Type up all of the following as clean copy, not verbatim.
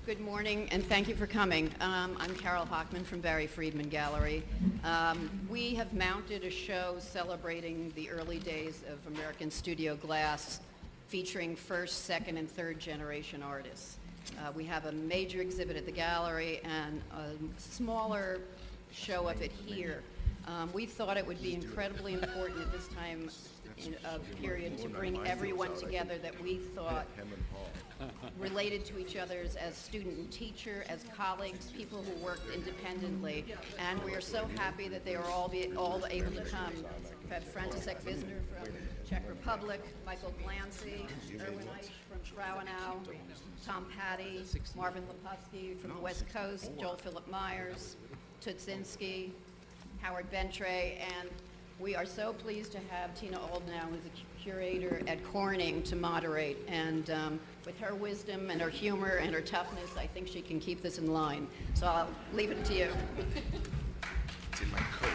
Good morning, and thank you for coming. I'm Carole Hochman from Barry Friedman Gallery. We have mounted a show celebrating the early days of American studio glass, featuring first, second, and third generation artists. We have a major exhibit at the gallery and a smaller show of it here. We thought it would be incredibly important at this time of period to bring everyone together that we thought related to each other as student and teacher, as colleagues, people who worked independently. And we are so happy that they are all able to come. We've had Frantisek Vizner from Czech Republic, Michael Glancy, Erwin Eisch from Frauenau, Tom Patti, Marvin Lipofsky from the West Coast, Joel Philip Myers, Toots Zynsky, Howard Ben Tre, and we are so pleased to have Tina Oldknow, who's a curator at Corning, to moderate. And with her wisdom and her humor and her toughness, I think she can keep this in line. So I'll leave it to you. It's in my coat.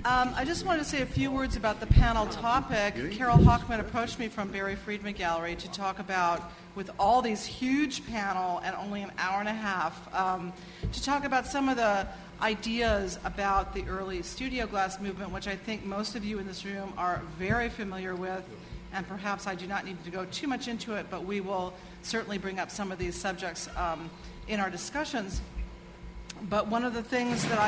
I just wanted to say a few words about the panel topic. Carole Hochman approached me from Barry Friedman Gallery to talk about, with all these huge panel and only an hour and a half, to talk about some of the ideas about the early studio glass movement, which I think most of you in this room are very familiar with, and perhaps I do not need to go too much into it, but we will certainly bring up some of these subjects in our discussions. But one of the things that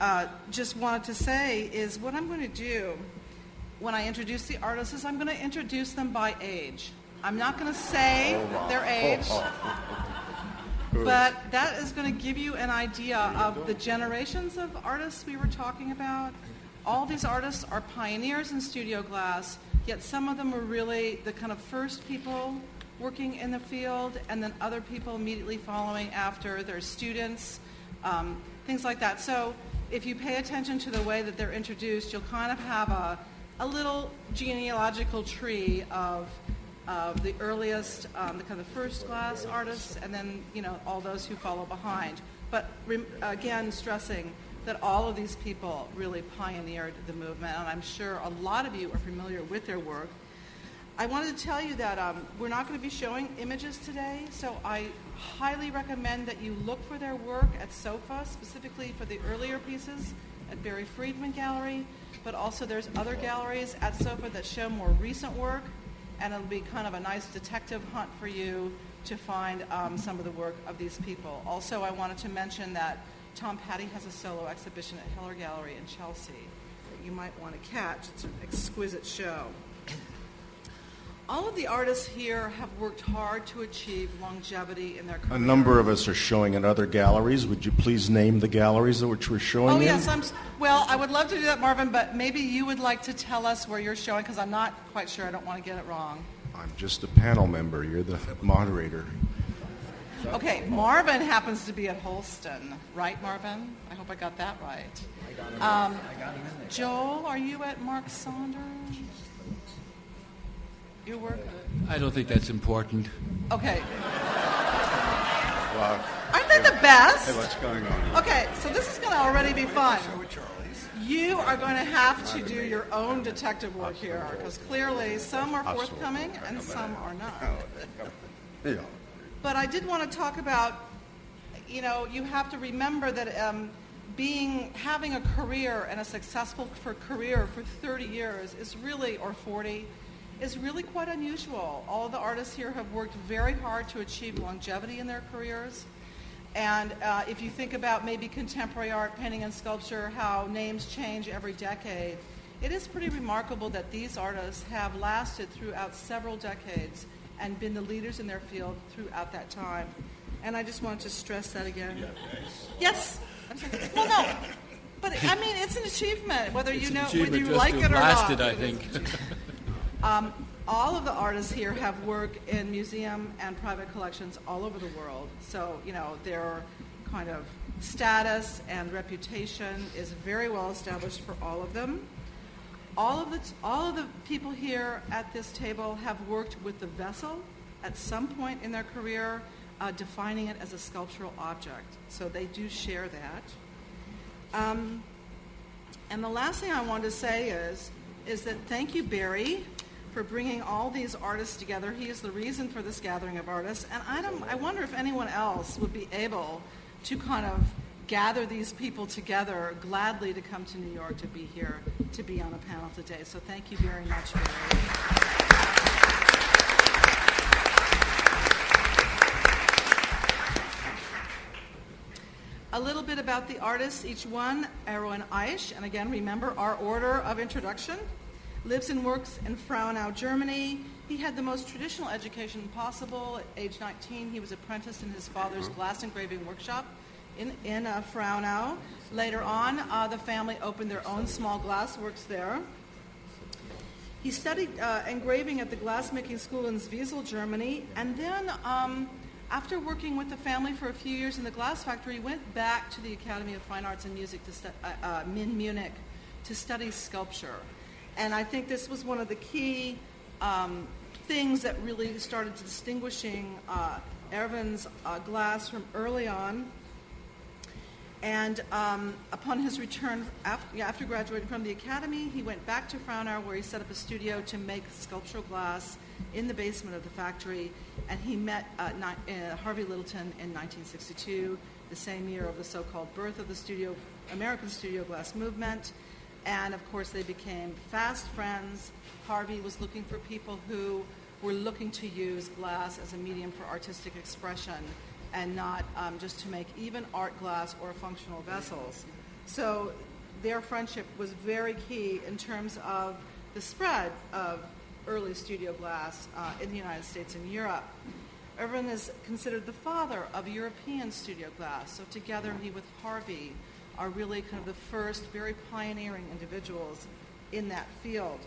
I just wanted to say is what I'm going to do when I introduce the artists is I'm going to introduce them by age. I'm not going to say their age, but that is going to give you an idea of the generations of artists we were talking about. All these artists are pioneers in studio glass, yet some of them were really the kind of first people working in the field, and then other people immediately following after, their students, things like that. So if you pay attention to the way that they're introduced, you'll kind of have a little genealogical tree of the earliest, the kind of first glass artists, and then, you know, all those who follow behind. But again, stressing that all of these people really pioneered the movement, and I'm sure a lot of you are familiar with their work. I wanted to tell you that we're not going to be showing images today, so I highly recommend that you look for their work at SOFA, specifically for the earlier pieces at Barry Friedman Gallery, but also there's other galleries at SOFA that show more recent work, and it'll be kind of a nice detective hunt for you to find some of the work of these people. Also, I wanted to mention that Tom Patti has a solo exhibition at Heller Gallery in Chelsea that you might want to catch. It's an exquisite show. All of the artists here have worked hard to achieve longevity in their career. A number of us are showing at other galleries. Would you please name the galleries at which we're showing in? Yes. Well, I would love to do that, Marvin, but maybe you would like to tell us where you're showing, because I'm not quite sure. I don't want to get it wrong. I'm just a panel member. You're the moderator. Okay, Marvin happens to be at Holston, right, Marvin? I hope I got that right. I got him in there. Joel, are you at Mark Saunders? Your work? I don't think that's important. Okay. Well, aren't they the best? Hey, what's going on? Okay, so this is going to already be fun. You are going to have to do your own detective work here, because clearly some are forthcoming and some are not. But I did want to talk about, you know, you have to remember that having a career and a successful career for 30 years is really, or 40, is really quite unusual. All the artists here have worked very hard to achieve longevity in their careers. And if you think about maybe contemporary art, painting and sculpture, how names change every decade, it is pretty remarkable that these artists have lasted throughout several decades and been the leaders in their field throughout that time. And I just wanted to stress that again. Yes. Well, no. But I mean, it's an achievement, whether you like it or not. I think. All of the artists here have work in museum and private collections all over the world. So, you know, their kind of status and reputation is very well established for all of them. All of the people here at this table have worked with the vessel at some point in their career, defining it as a sculptural object. So they do share that. And the last thing I wanted to say is that thank you, Barry, for bringing all these artists together. He is the reason for this gathering of artists, and I wonder if anyone else would be able to kind of gather these people together gladly to come to New York to be here, to be on a panel today. So thank you very much, Barry. A little bit about the artists, each one. Erwin Eisch, and again, remember our order of introduction, lives and works in Frauenau, Germany. He had the most traditional education possible. At age 19, he was apprenticed in his father's glass engraving workshop in Frauenau. Later on, the family opened their own small glass works there. He studied engraving at the glassmaking school in Zwiesel, Germany, and then after working with the family for a few years in the glass factory, he went back to the Academy of Fine Arts and Music in Munich to study sculpture. And I think this was one of the key things that really started distinguishing Erwin's glass from early on. And upon his return, after graduating from the academy, he went back to Frauenau, where he set up a studio to make sculptural glass in the basement of the factory. And he met Harvey Littleton in 1962, the same year of the so-called birth of the American studio glass movement. And of course, they became fast friends. Harvey was looking for people who were looking to use glass as a medium for artistic expression, and not just to make even art glass or functional vessels. So their friendship was very key in terms of the spread of early studio glass in the United States and Europe. Erwin is considered the father of European studio glass. So together he with Harvey are really kind of the first very pioneering individuals in that field.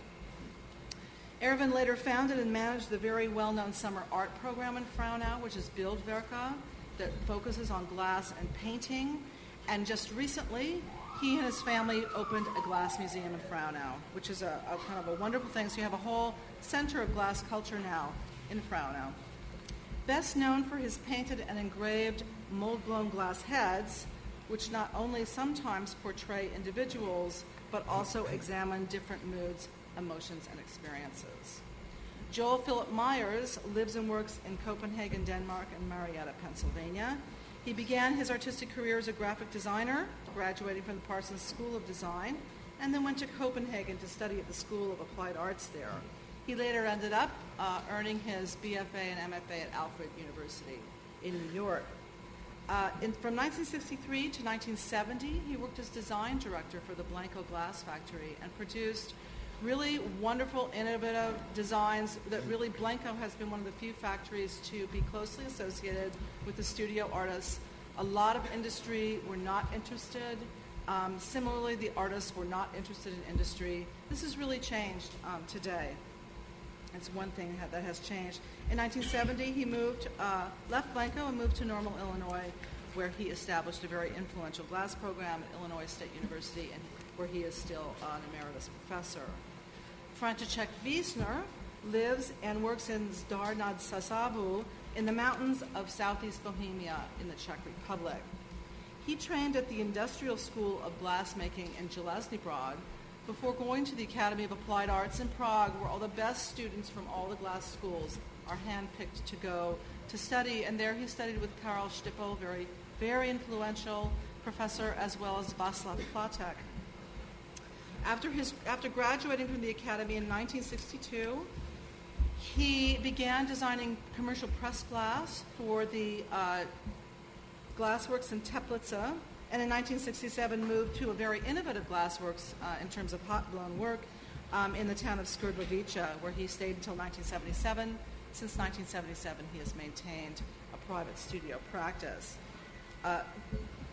Erwin later founded and managed the very well-known summer art program in Frauenau, which is Bildwerke, that focuses on glass and painting. And just recently, he and his family opened a glass museum in Frauenau, which is a kind of a wonderful thing. So you have a whole center of glass culture now in Frauenau. Best known for his painted and engraved mold-blown glass heads, which not only sometimes portray individuals, but also examine different moods, emotions, and experiences. Joel Philip Myers lives and works in Copenhagen, Denmark, and Marietta, Pennsylvania. He began his artistic career as a graphic designer, graduating from the Parsons School of Design, and then went to Copenhagen to study at the School of Applied Arts there. He later ended up earning his BFA and MFA at Alfred University in New York. From 1963 to 1970, he worked as design director for the Blanco Glass Factory and produced really wonderful, innovative designs that really Blanco has been one of the few factories to be closely associated with the studio artists. A lot of industry were not interested. Similarly, the artists were not interested in industry. This has really changed today. It's one thing that has changed. In 1970, he left Blanco and moved to Normal, Illinois, where he established a very influential glass program at Illinois State University, and where he is still an emeritus professor. Frantisek Vizner lives and works in Zdar nad Sázavou in the mountains of southeast Bohemia in the Czech Republic. He trained at the Industrial School of Glassmaking in Železný Brod before going to the Academy of Applied Arts in Prague, where all the best students from all the glass schools are handpicked to go to study. And there he studied with Carole Stippel, very, very influential professor, as well as Václav Platek. After graduating from the Academy in 1962, he began designing commercial pressed glass for the glassworks in Teplice, and in 1967 moved to a very innovative glassworks in terms of hot-blown work in the town of Skrdlovice, where he stayed until 1977. Since 1977, he has maintained a private studio practice.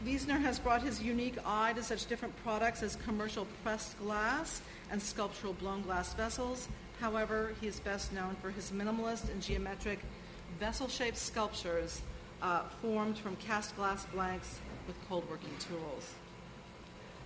Vizner has brought his unique eye to such different products as commercial pressed glass and sculptural blown glass vessels. However, he is best known for his minimalist and geometric vessel-shaped sculptures formed from cast glass blanks with cold working tools.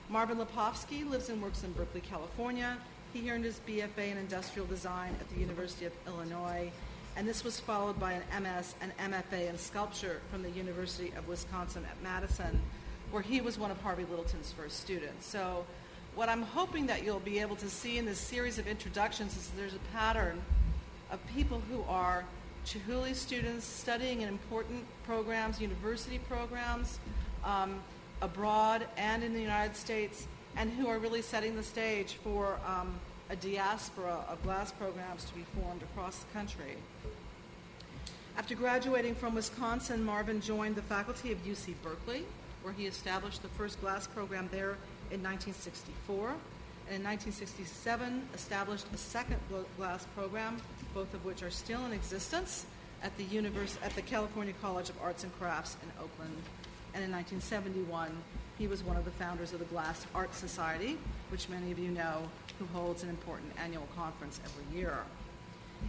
Marvin Lipofsky lives and works in Berkeley, California. He earned his BFA in industrial design at the University of Illinois, and this was followed by an MS and MFA in sculpture from the University of Wisconsin at Madison, where he was one of Harvey Littleton's first students. So what I'm hoping that you'll be able to see in this series of introductions is there's a pattern of people who are Chihuly students studying in important programs, university programs, abroad and in the United States, and who are really setting the stage for a diaspora of glass programs to be formed across the country. After graduating from Wisconsin, Marvin joined the faculty of UC Berkeley, where he established the first glass program there in 1964, and in 1967 established a second glass program, both of which are still in existence at the California College of Arts and Crafts in Oakland. And in 1971, he was one of the founders of the Glass Art Society, which many of you know, who holds an important annual conference every year.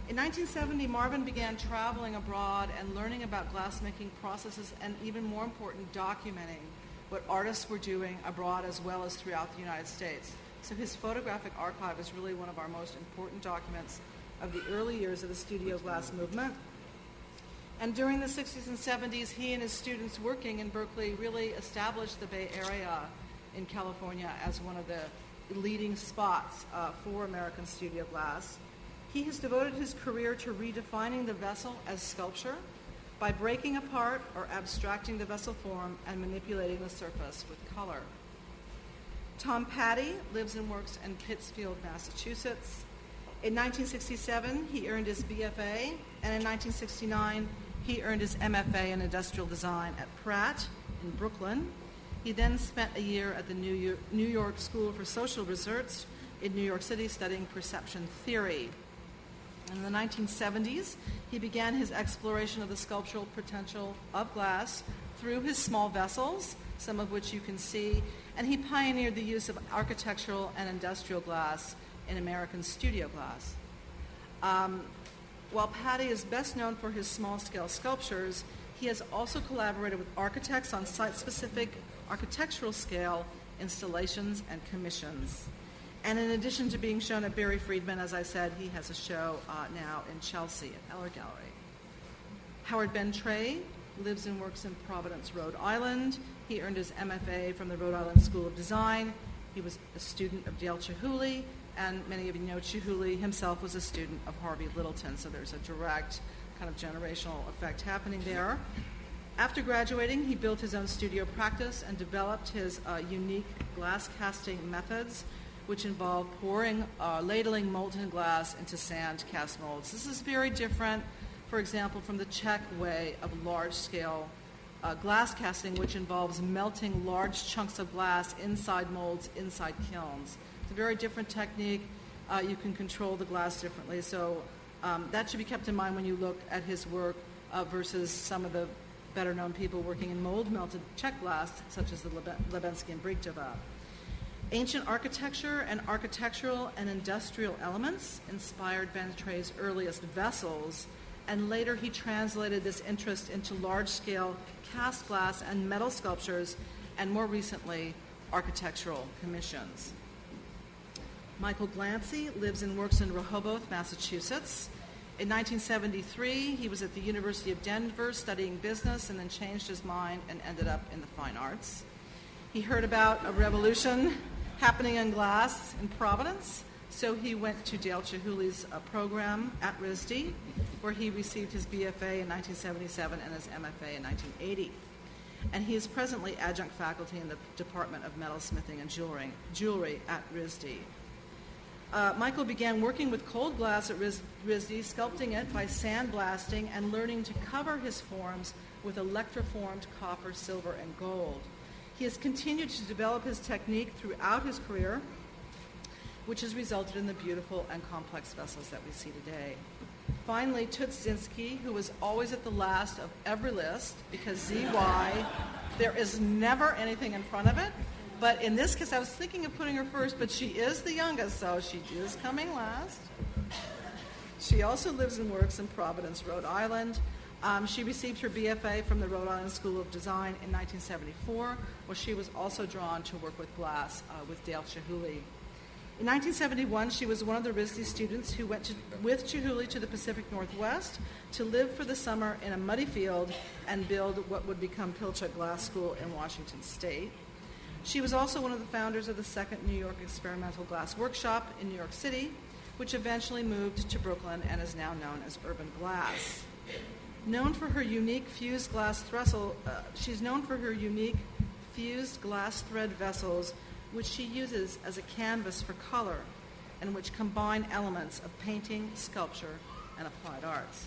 In 1970, Marvin began traveling abroad and learning about glassmaking processes, and even more important, documenting what artists were doing abroad as well as throughout the United States. So his photographic archive is really one of our most important documents of the early years of the studio glass movement. And during the 60s and 70s, he and his students working in Berkeley really established the Bay Area in California as one of the leading spots for American studio glass. He has devoted his career to redefining the vessel as sculpture by breaking apart or abstracting the vessel form and manipulating the surface with color. Tom Patti lives and works in Pittsfield, Massachusetts. In 1967, he earned his BFA, and in 1969, he earned his MFA in Industrial Design at Pratt in Brooklyn. He then spent a year at the New York School for Social Research in New York City studying perception theory. In the 1970s, he began his exploration of the sculptural potential of glass through his small vessels, some of which you can see, and he pioneered the use of architectural and industrial glass in American studio glass. While Patti is best known for his small-scale sculptures, he has also collaborated with architects on site-specific architectural scale installations and commissions. And in addition to being shown at Barry Friedman, as I said, he has a show now in Chelsea at Eller Gallery. Howard Ben Tre lives and works in Providence, Rhode Island. He earned his MFA from the Rhode Island School of Design. He was a student of Dale Chihuly, and many of you know Chihuly himself was a student of Harvey Littleton, so there's a direct kind of generational effect happening there. After graduating, he built his own studio practice and developed his unique glass casting methods, which involve pouring, ladling molten glass into sand cast molds. This is very different, for example, from the Czech way of large-scale glass casting, which involves melting large chunks of glass inside molds, inside kilns. It's a very different technique. You can control the glass differently. So that should be kept in mind when you look at his work versus some of the better-known people working in mold-melted Czech glass, such as the Libenský and Brychtová. Ancient architecture and architectural and industrial elements inspired Ben Tre's earliest vessels, and later he translated this interest into large-scale cast glass and metal sculptures, and more recently, architectural commissions. Michael Glancy lives and works in Rehoboth, Massachusetts. In 1973, he was at the University of Denver studying business and then changed his mind and ended up in the fine arts. He heard about a revolution happening in glass in Providence, so he went to Dale Chihuly's program at RISD, where he received his BFA in 1977 and his MFA in 1980. And he is presently adjunct faculty in the Department of Metalsmithing and Jewelry at RISD. Michael began working with cold glass at RISD, sculpting it by sandblasting and learning to cover his forms with electroformed copper, silver, and gold. He has continued to develop his technique throughout his career, which has resulted in the beautiful and complex vessels that we see today. Finally, Toots Zynsky, who was always at the last of every list, because ZY, there is never anything in front of it. But in this case, I was thinking of putting her first, but she is the youngest, so she is coming last. She also lives and works in Providence, Rhode Island. She received her BFA from the Rhode Island School of Design in 1974, where she was also drawn to work with glass with Dale Chihuly. In 1971, she was one of the RISD students who went with Chihuly to the Pacific Northwest to live for the summer in a muddy field and build what would become Pilchuck Glass School in Washington State. She was also one of the founders of the second New York Experimental Glass Workshop in New York City, which eventually moved to Brooklyn and is now known as Urban Glass. Known for her unique fused glass she's known for her unique fused glass thread vessels, which she uses as a canvas for color, and which combine elements of painting, sculpture, and applied arts.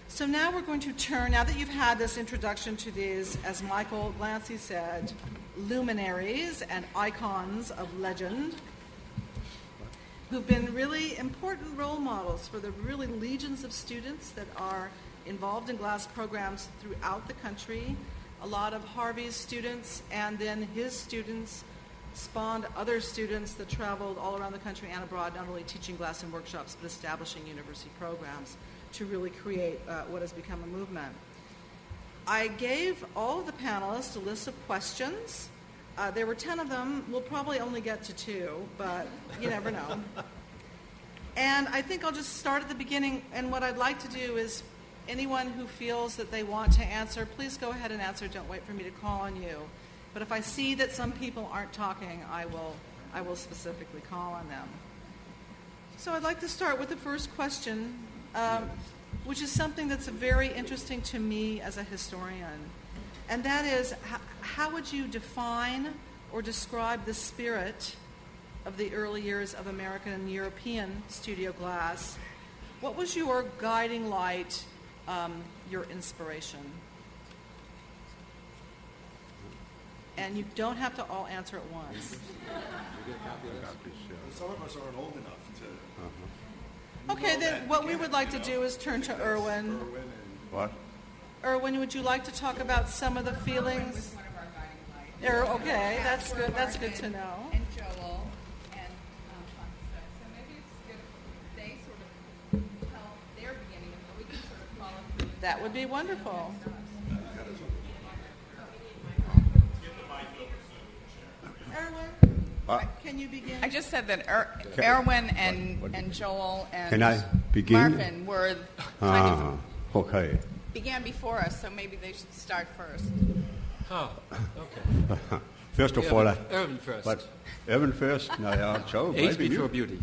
So now we're going to turn, now that you've had this introduction to these, as Michael Glancy said, luminaries and icons of legend, who've been really important role models for the really legions of students that are involved in glass programs throughout the country. A lot of Harvey's students and then his students spawned other students that traveled all around the country and abroad, not only teaching glass in workshops, but establishing university programs to really create what has become a movement. I gave all of the panelists a list of questions. There were 10 of them. We'll probably only get to 2, but you never know. And I think I'll just start at the beginning, and what I'd like to do is anyone who feels that they want to answer, please go ahead and answer. Don't wait for me to call on you. But if I see that some people aren't talking, I will specifically call on them. So I'd like to start with the first question, which is something that's very interesting to me as a historian. And that is, how would you define or describe the spirit of the early years of American and European studio glass? What was your guiding light, your inspiration? And you don't have to all answer at once. Some of us aren't old enough to... Okay, then what we would like to do is turn to Erwin. What? Erwin, would you like to talk about some of the feelings? Was one of our guiding lights. Okay, that's good. That's good to know. And Joel and Frantisek. So maybe it's good if they sort of tell their beginning, and we can sort of follow through. That would be wonderful. Erwin, What? can you begin? I just said that Erwin and Joel and Can I begin? Marvin were kind of Okay. began before us, so maybe they should start first. Oh, okay. First of all, Erwin first. But Erwin first? No, yeah, Joe, Age maybe before you. beauty.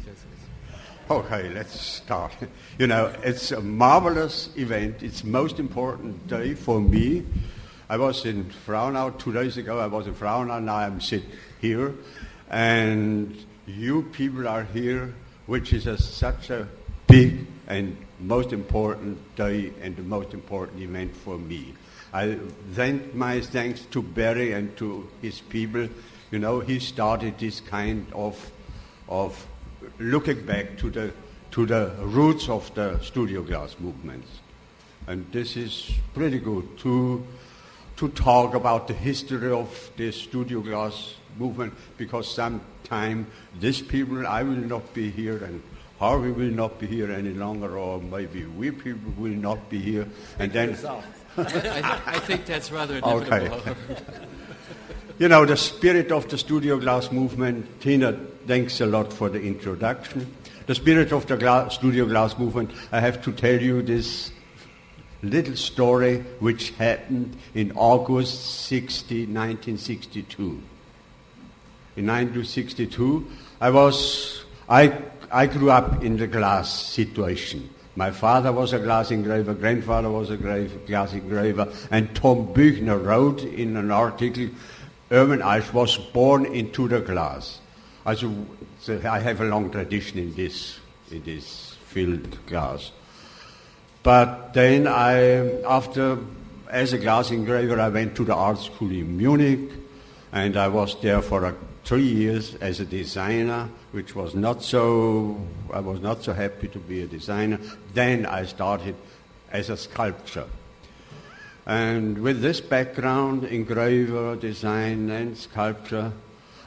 Okay, let's start. You know, it's a marvelous event. It's the most important day for me. I was in Frauenau 2 days ago. I was in Frauenau. Now I'm sitting here. And you people are here, which is such a big and most important day and the most important event for me. I send my thanks to Barry and to his people. You know, he started this kind of looking back to the roots of the studio glass movements. And this is pretty good to talk about the history of the studio glass movement, because sometime these people, I will not be here and Harvey will not be here any longer, or maybe we people will not be here. And then I think that's rather inevitable. Okay. You know, the spirit of the studio glass movement, Tina, thanks a lot for the introduction. The spirit of the studio glass movement, I have to tell you this little story which happened in August 1962. In 1962, I grew up in the glass situation. My father was a glass engraver, grandfather was a glass engraver, and Tom Büchner wrote in an article, Erwin Eisch was born into the glass. So I have a long tradition in this field, glass. But then as a glass engraver, I went to the art school in Munich, and I was there for 3 years as a designer, which was I was not so happy to be a designer. Then I started as a sculptor. And with this background, engraver, design, and sculpture,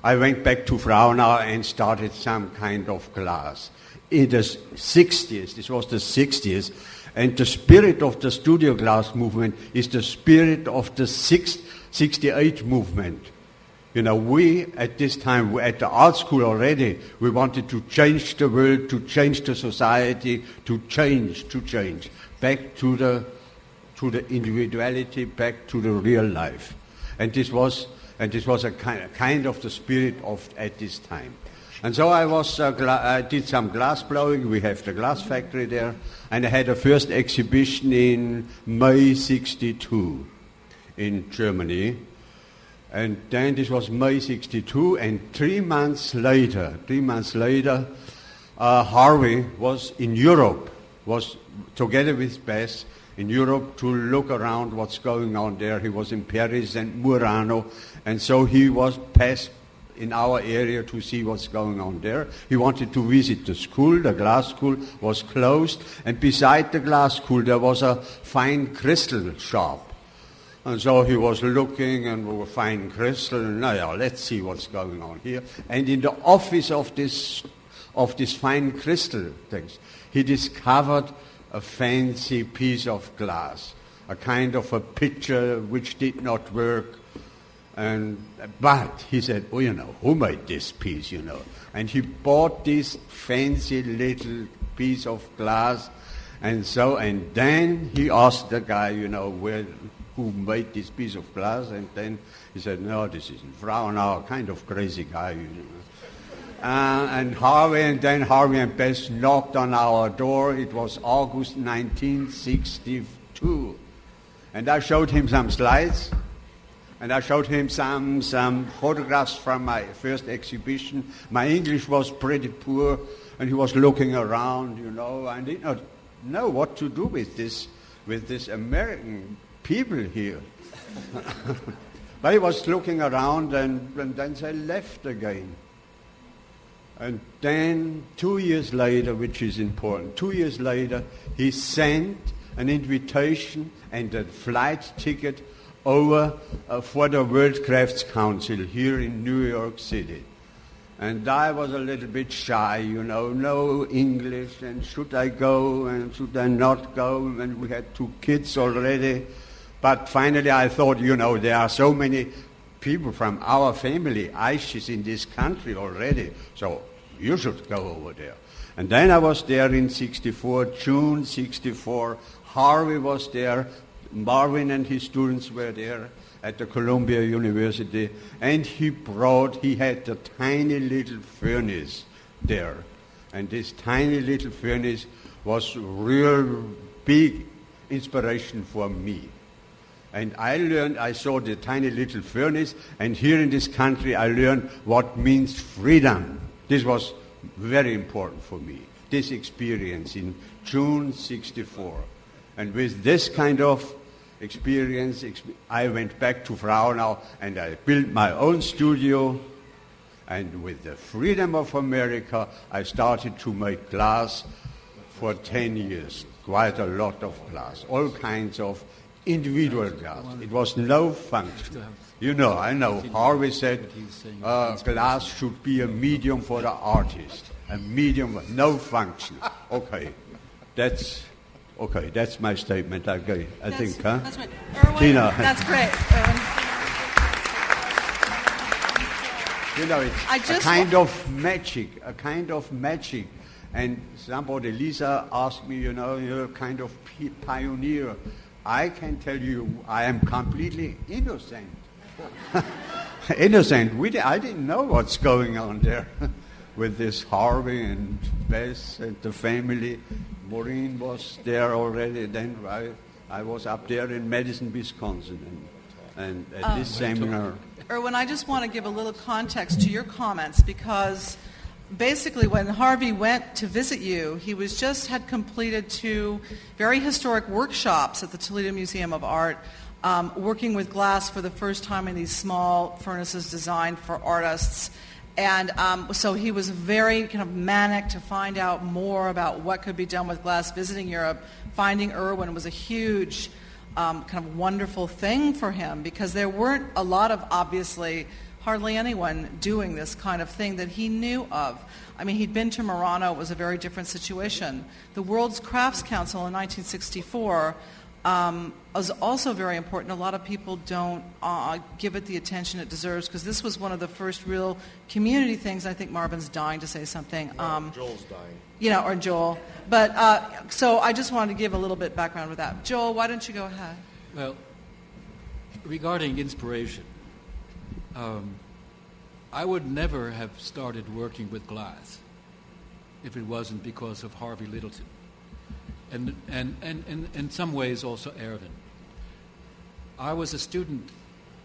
I went back to Frauenau and started some kind of glass. In the 60s, this was the 60s, and the spirit of the studio glass movement is the spirit of the 68 movement. You know, we, at this time, at the art school already, we wanted to change the world, to change the society, to change, back to the individuality, back to the real life. And this was And this was a kind of the spirit of at this time. And so I did some glass blowing. We have the glass factory there. And I had a first exhibition in May 62 in Germany. And then this was May 62. And 3 months later, Harvey was in Europe, was together with Bess in Europe to look around what's going on there. He was in Paris and Murano. And so he was passed in our area to see what's going on there. He wanted to visit the school. The glass school was closed. And beside the glass school, there was a fine crystal shop. And so he was looking and we were fine crystal. And now, let's see what's going on here. And in the office of this fine crystal things, he discovered a fancy piece of glass, a kind of a picture which did not work. But he said, oh, who made this piece, And he bought this fancy little piece of glass. And then he asked the guy, who made this piece of glass. And then he said, no, this isn't Frauenauer, kind of crazy guy, And Harvey and Bess knocked on our door. It was August 1962. And I showed him some slides. And I showed him some photographs from my first exhibition. My English was pretty poor, and he was looking around, and did not know what to do with this American people here. But he was looking around, and then they left again. And then 2 years later, which is important, 2 years later, he sent an invitation and a flight ticket over for the World Crafts Council here in New York City. And I was a little bit shy, no English, and should I go and should I not go? And we had 2 kids already. But finally I thought, there are so many people from our family, Eisch is in this country already, so you should go over there. And then I was there in 64, June 64. Harvey was there. Marvin and his students were there at the Columbia University, and he had a tiny little furnace there. And this tiny little furnace was real big inspiration for me. And I saw the tiny little furnace, and here in this country I learned what means freedom. This was very important for me, this experience in June 64. And with this kind of experience, I went back to Frauenau and I built my own studio. And with the freedom of America, I started to make glass for 10 years, quite a lot of glass, all kinds of individual glass. It was no function. I know, Harvey said glass should be a medium for the artist, a medium with no function. Okay, that's my statement. I think, huh? That's right. Erwin, Tina. That's great, Erwin. It's a kind of magic. And somebody, Lisa, asked me, you're a kind of pioneer. I can tell you, I am completely innocent. Innocent. I didn't know what's going on there with this Harvey and Bess and the family. Maureen was there already. Then I was up there in Madison, Wisconsin, and at this seminar. Erwin, I just want to give a little context to your comments, because basically when Harvey went to visit you, he had completed 2 very historic workshops at the Toledo Museum of Art, working with glass for the first time in these small furnaces designed for artists. And so he was very kind of manic to find out more about what could be done with glass. Visiting Europe, finding Erwin was a huge, kind of wonderful thing for him, because there weren't a lot of, obviously, hardly anyone doing this kind of thing that he knew of. I mean, he'd been to Murano. It was a very different situation. The World's Crafts Council in 1964 was also very important. A lot of people don't give it the attention it deserves, because this was one of the first real community things. I think Marvin's dying to say something. Joel's dying. Or Joel. But so I just wanted to give a little bit background with that. Joel, why don't you go ahead? Well, regarding inspiration, I would never have started working with glass if it wasn't because of Harvey Littleton, and in some ways also Erwin. I was a student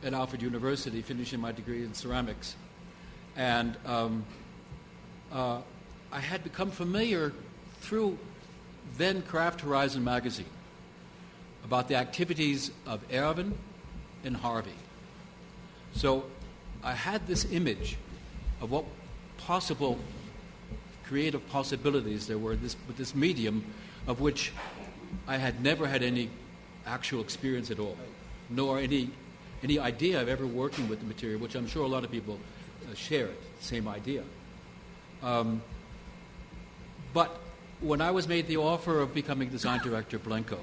at Alfred University finishing my degree in ceramics, and I had become familiar through then Craft Horizon magazine about the activities of Erwin and Harvey. So I had this image of what possible creative possibilities there were with this medium, of which I had never had any actual experience at all, nor any idea of ever working with the material, which I'm sure a lot of people share it, same idea. But when I was made the offer of becoming design director of Blenko,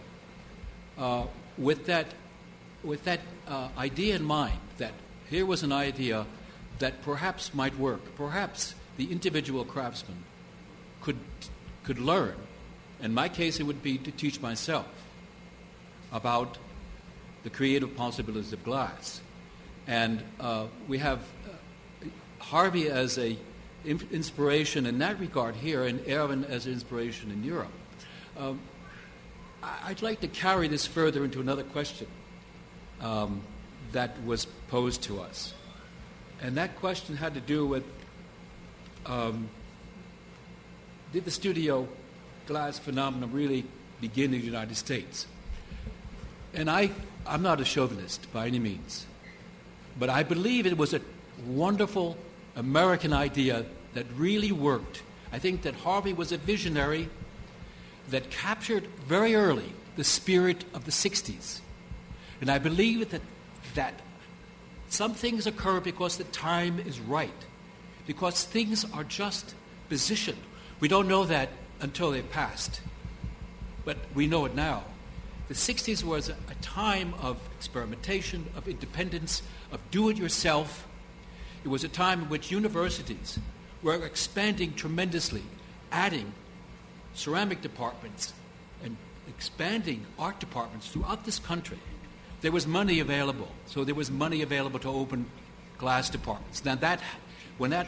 with that idea in mind, that here was an idea that perhaps might work, perhaps the individual craftsman could learn. In my case, it would be to teach myself about the creative possibilities of glass. And we have Harvey as a inspiration in that regard here, and Erwin as an inspiration in Europe. I'd like to carry this further into another question that was posed to us. And that question had to do with, did the studio glass phenomenon really begin in the United States? And I'm not a chauvinist by any means, but I believe it was a wonderful American idea that really worked. I think that Harvey was a visionary that captured very early the spirit of the 60s. And I believe that some things occur because the time is right, because things are just positioned. We don't know that until they've passed, but we know it now. The 60s was a time of experimentation, of independence, of do-it-yourself. It was a time in which universities were expanding tremendously, adding ceramic departments and expanding art departments throughout this country. There was money available, so there was money available to open glass departments. Now when that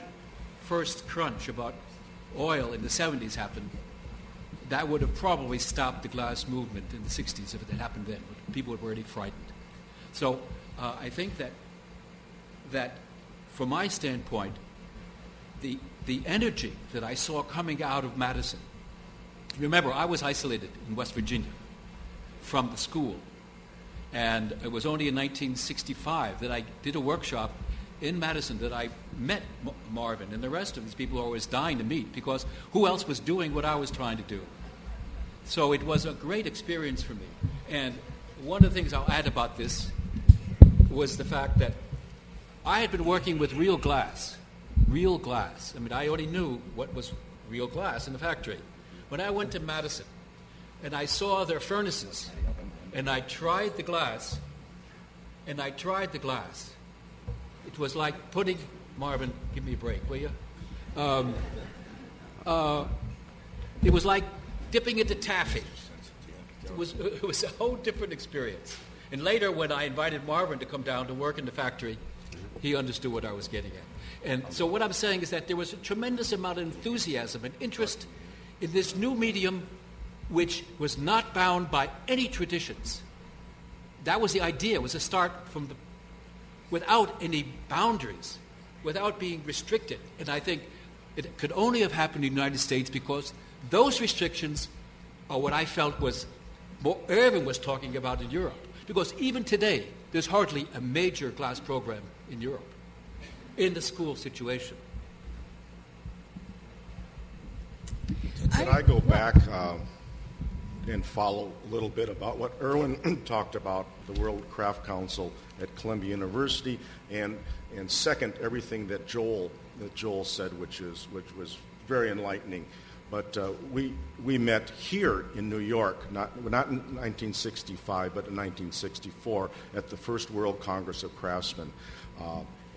first crunch about oil in the 70s happened, that would have probably stopped the glass movement in the 60s if it had happened then. People were already frightened. So I think that from my standpoint, the energy that I saw coming out of Madison, remember, I was isolated in West Virginia from the school, and it was only in 1965 that I did a workshop in Madison that I met Marvin and the rest of these people who I was dying to meet, because who else was doing what I was trying to do? So it was a great experience for me. And one of the things I'll add about this was the fact that I had been working with real glass. I mean, I already knew what was real glass in the factory. When I went to Madison and I saw their furnaces and I tried the glass, it was like putting, Marvin, give me a break, will you? It was like dipping into taffy. It was a whole different experience. And later, when I invited Marvin to come down to work in the factory, he understood what I was getting at. And so what I'm saying is that there was a tremendous amount of enthusiasm and interest in this new medium, which was not bound by any traditions. That was the idea, was to start without any boundaries, without being restricted. And I think it could only have happened in the United States because those restrictions are what I felt was what Erwin was talking about in Europe. Because even today, there's hardly a major glass program in Europe in the school situation. Could I go back and follow a little bit about what Erwin talked about, the World Craft Council at Columbia University, and second, everything that Joel said, which was very enlightening. But we met here in New York, not in 1965, but in 1964, at the First World Congress of Craftsmen.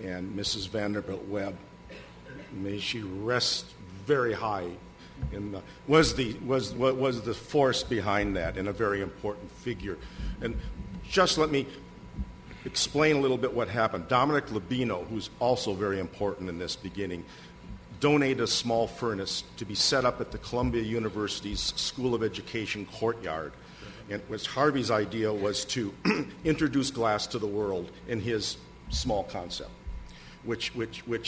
And Mrs. Vanderbilt Webb, may she rest very high, was the force behind that, and a very important figure. And just let me explain a little bit what happened. Dominick Labino, who's also very important in this beginning, donated a small furnace to be set up at the Columbia University's School of Education courtyard. And Harvey's idea was to introduce glass to the world in his small concept, which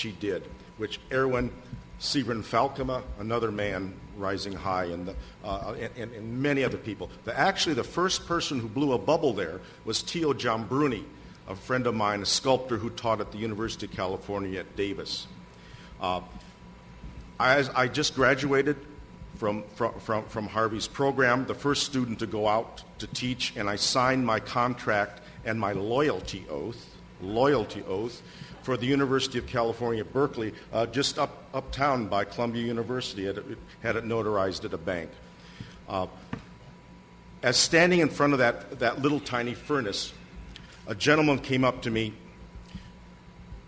he did, which Erwin Falkema, another man rising high, and many other people. Actually, the first person who blew a bubble there was Teo Giambruni, a friend of mine, a sculptor who taught at the University of California at Davis. I just graduated from Harvey's program, the first student to go out to teach, and I signed my contract and my loyalty oath for the University of California, Berkeley, just uptown by Columbia University. Had it notarized at a bank. As standing in front of that little tiny furnace, a gentleman came up to me,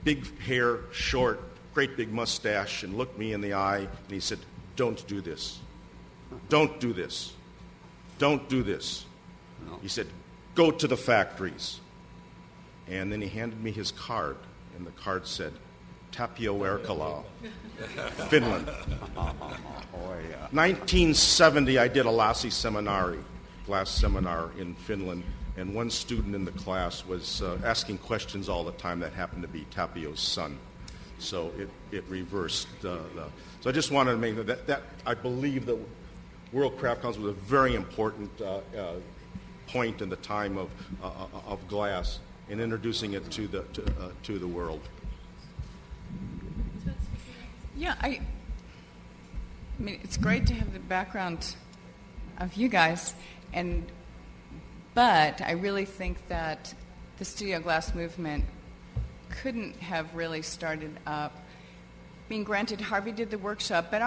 big hair, short, great big mustache, and looked me in the eye, and he said, "Don't do this. Don't do this. Don't do this." No. He said, "Go to the factories." And then he handed me his card, and the card said, Tapio Erkala, Finland. Oh, yeah. 1970, I did a Lassi Seminari, glass seminar in Finland, and one student in the class was asking questions all the time that happened to be Tapio's son. So it reversed. So I just wanted to make that I believe the World Craft Council was a very important point in the time of glass in introducing it to the world. Yeah, I mean, it's great to have the background of you guys, but I really think that the studio glass movement couldn't have really started up. Being granted, Harvey did the workshop, but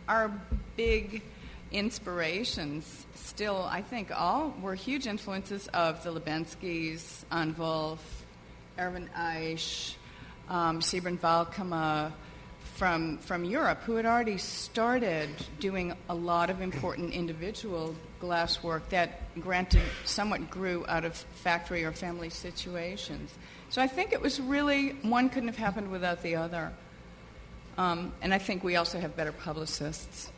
our big inspirations still, I think, all were huge influences of the Libenskys, Anwolf, Erwin Eisch, Sibren Valkema from Europe, who had already started doing a lot of important individual glass work that, granted, somewhat grew out of factory or family situations. So I think it was really, one couldn't have happened without the other. And I think we also have better publicists.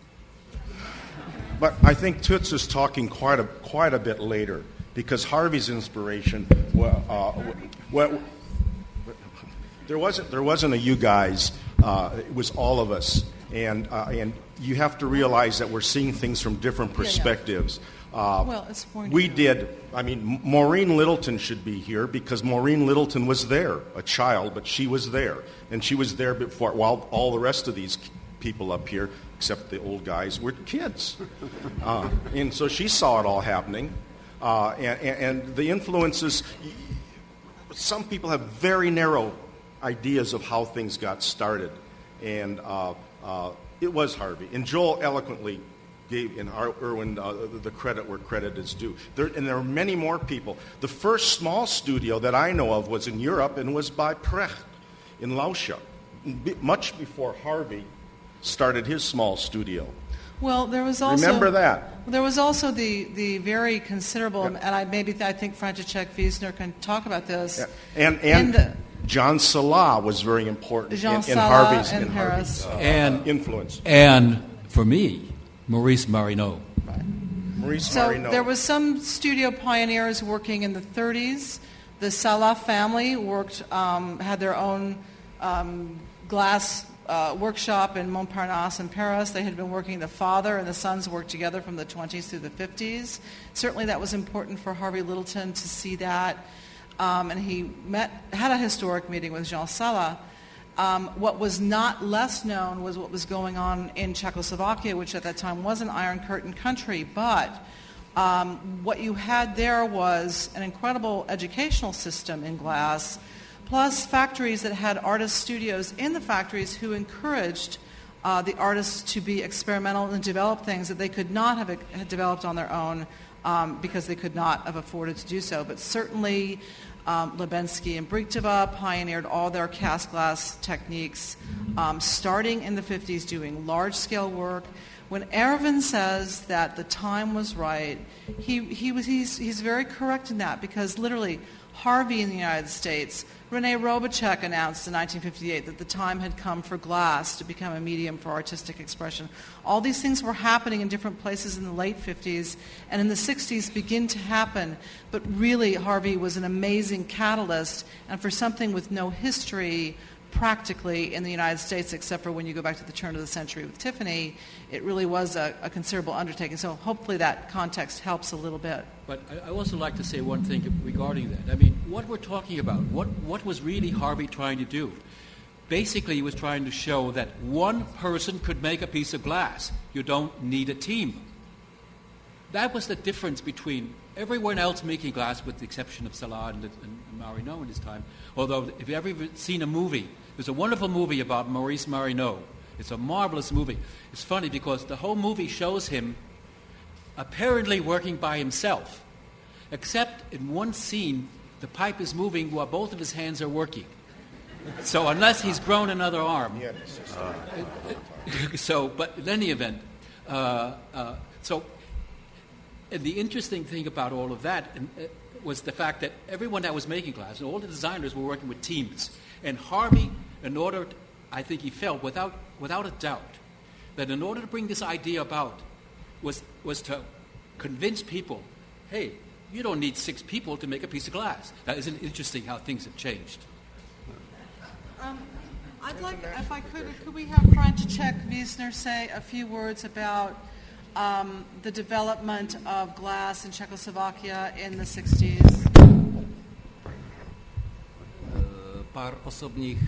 But I think Toots is talking quite a bit later, because Harvey's inspiration, there wasn't a you guys, it was all of us, and you have to realize that we're seeing things from different perspectives. Well, it's we did. I mean, Maureen Littleton should be here because Maureen Littleton was there, a child, but she was there, and she was there before. While all the rest of these people up here, except the old guys, were kids, and so she saw it all happening, and the influences. Some people have very narrow ideas of how things got started, and it was Harvey, and Joel eloquently gave in Erwin the credit where credit is due. And there are many more people. The first small studio that I know of was in Europe and was by Precht in Lauscha, much before Harvey started his small studio. Well, there was also... Remember that. There was also the very considerable, and I think Frantisek Vizner can talk about this. Yeah. And John Salah was very important in Harvey's influence. And for me, Maurice Marino. Right. There was some studio pioneers working in the 30s. The Salah family had their own glass workshop in Montparnasse in Paris. They had been working, the father and the sons worked together from the 20s through the 50s. Certainly that was important for Harvey Littleton to see that. And he had a historic meeting with Jean Salah. What was not less known was what was going on in Czechoslovakia, which at that time was an Iron Curtain country. But what you had there was an incredible educational system in glass, plus factories that had artist studios in the factories who encouraged the artists to be experimental and develop things that they could not have developed on their own because they could not have afforded to do so. But certainly Libenský and Brychtová pioneered all their cast glass techniques, starting in the 50s, doing large-scale work. When Erwin says that the time was right, he's very correct in that, because literally Harvey in the United States, René Robotchek announced in 1958 that the time had come for glass to become a medium for artistic expression. All these things were happening in different places in the late 50s, and in the 60s begin to happen. But really, Harvey was an amazing catalyst, and for something with no history practically in the United States, except for when you go back to the turn of the century with Tiffany, it really was a considerable undertaking. So hopefully that context helps a little bit. But I also like to say one thing regarding that. I mean, what we're talking about, what was really Harvey trying to do? Basically, he was trying to show that one person could make a piece of glass. You don't need a team. That was the difference between everyone else making glass, with the exception of Salah and Marino in his time. Although, if you've ever seen a movie, there's a wonderful movie about Maurice Marino. It's a marvelous movie. It's funny because the whole movie shows him apparently working by himself, except in one scene, the pipe is moving while both of his hands are working. So unless he's grown another arm. But in any event, and the interesting thing about all of that was the fact that everyone that was making glass, and all the designers were working with teams. And Harvey, I think he felt without a doubt, that in order to bring this idea about was to convince people, hey, you don't need 6 people to make a piece of glass. Now, isn't it interesting how things have changed? I'd like, if I could we have Frantisek Vizner say a few words about the development of glass in Czechoslovakia in the 60s? Pár osobních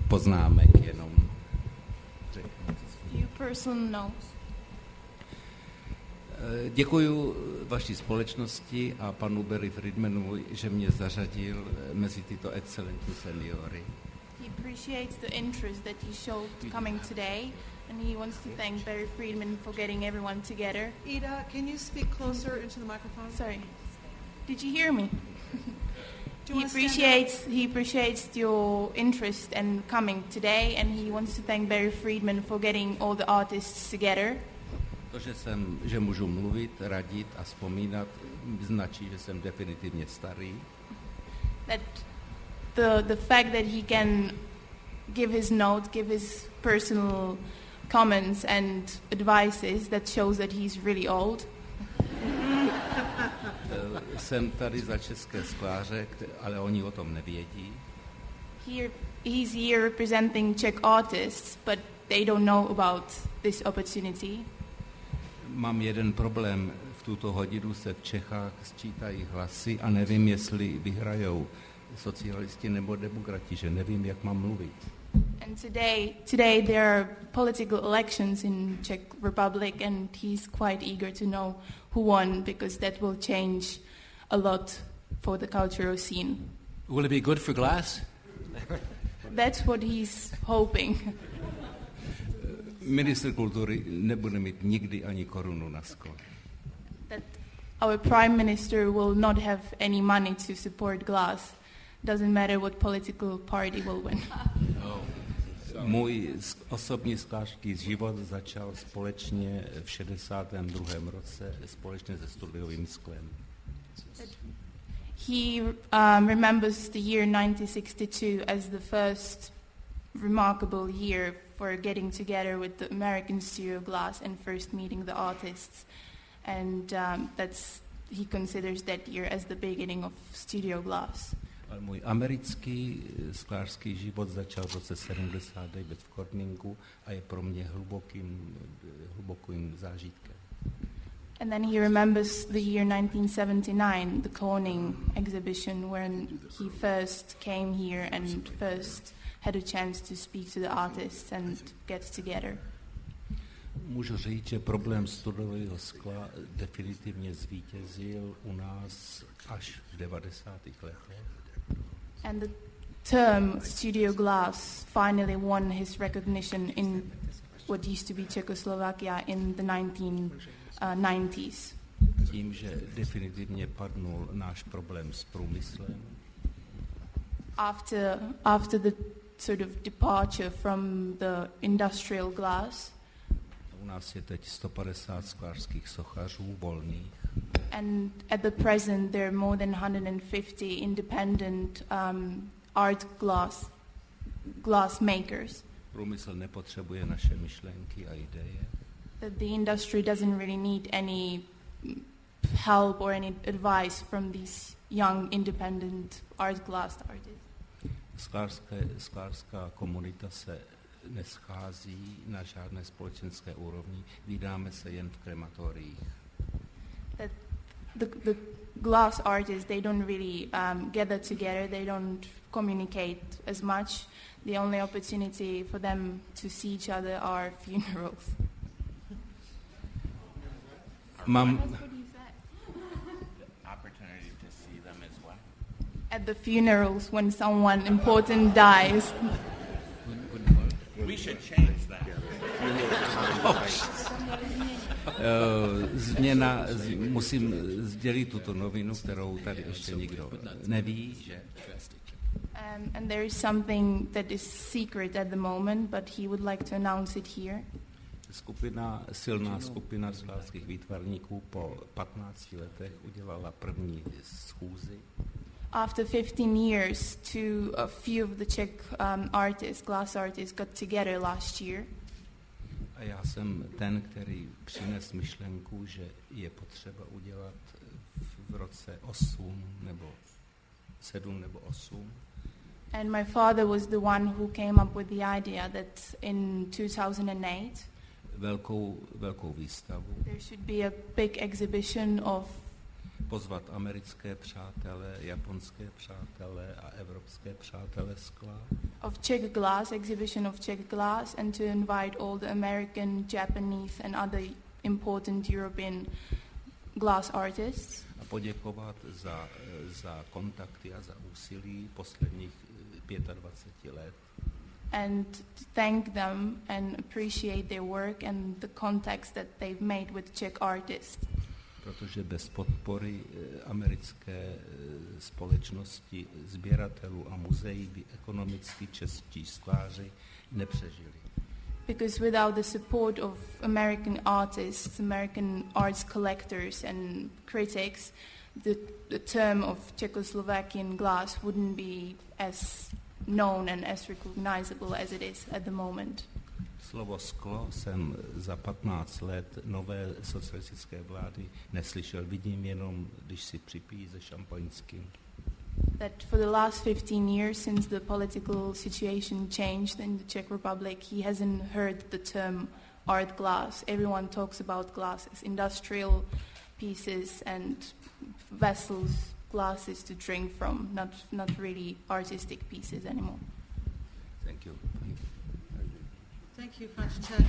poznámek jenom. Few personal notes. Děkuji vaší společnosti a panu Barry Friedmanu, že mě zařadil mezi tyto excelentní seniory. He appreciates the interest that you showed coming today, and he wants to thank Barry Friedman for getting everyone together. Ida, can you speak closer into the microphone? Sorry. Did you hear me? He appreciates your interest in coming today, and he wants to thank Barry Friedman for getting all the artists together. To, že můžu mluvit, radit a vzpomínat, značí, že jsem definitivně starý. That the fact that he can give his notes, give his personal comments and advices, that shows that he's really old. Jsem tady za české skláře, ale oni o tom nevědí. He's here representing Czech artists, but they don't know about this opportunity. Mám jeden problém. V tuto hodinu se v Čechách sčítají hlasy a nevím, jestli vyhrajou socialisti nebo demokrati, že nevím, jak mám mluvit. And today there are political elections in Czech Republic, and he's quite eager to know who won, because that will change a lot for the cultural scene. Will it be good for glass? That's what he's hoping. Ministr kultury nebude mít nikdy ani korunu na sklo. That our prime minister will not have any money to support glass. Doesn't matter what political party will win. Můj osobní sklářský život začal společně v 62. roce společně se studiovým sklem. He remembers the year 1962 as the first remarkable year for getting together with the American studio glass and first meeting the artists. And he considers that year as the beginning of studio glass. Můj americký sklářský život začal v roce 79 v Corningu a je pro mě hlubokým zážitkem. And then he remembers the year 1979, the Corning exhibition, when he first came here and first had a chance to speak to the artists and get together. Můžu říct, že problém studiového skla definitivně zvítězil u nás až v 90. letech. And the term studio glass finally won his recognition in what used to be Czechoslovakia in the 1990s. Tím, že definitivně padnul náš problém s průmyslem. After the sort of departure from the industrial glass. U nás je teď 150 sklářských sochařů volných. And at the present there are more than 150 independent art glass makers. Průmysl nepotřebuje naše myšlenky a ideje. That the industry doesn't really need any help or any advice from these young independent art glass artists. Sklářská komunita se neschází na žádné společenské úrovni, vídáme se jen v krematoriích. That the glass artists, they don't really gather together, they don't communicate as much. The only opportunity for them to see each other are funerals. Opportunity to see them as well. At the funerals when someone important dies. We should change that. Musím sdělit tuto novinu, kterou tady ještě nikdo neví, že and there is something that is secret at the moment, but he would like to announce it here. Silná skupina sklářských výtvarníků po 15 letech udělala první schůzi. After 15 years, a few of the Czech glass artists got together last year. A já jsem ten, který přines myšlenku, že je potřeba udělat v roce 7 nebo 8. And my father was the one who came up with the idea that in 2008 velkou výstavu. There should be a big exhibition of pozvat americké přátele, japonské přátele a evropské přátele skla. Of Czech glass, exhibition of Czech glass, and to invite all the American, Japanese and other important European glass artists. A poděkovat za kontakty a za úsilí posledních 25 let. And to thank them and appreciate their work and the contacts that they've made with Czech artists. Protože bez podpory americké společnosti sběratelů a muzeí by ekonomicky čeští skláři nepřežili. Because without the support of American artists, American arts collectors and critics, the term of Czechoslovakian glass wouldn't be as known and as recognizable as it is at the moment. Slovo sklo jsem za 15 let nové socialistické vlády neslyšel, vidím jenom, když si připíjí se šampaňským. That for the last 15 years since the political situation changed in the Czech Republic, he hasn't heard the term art glass. Everyone talks about glass as industrial pieces and vessels, glasses to drink from, not really artistic pieces anymore. Thank you. Thank you, Frantisek.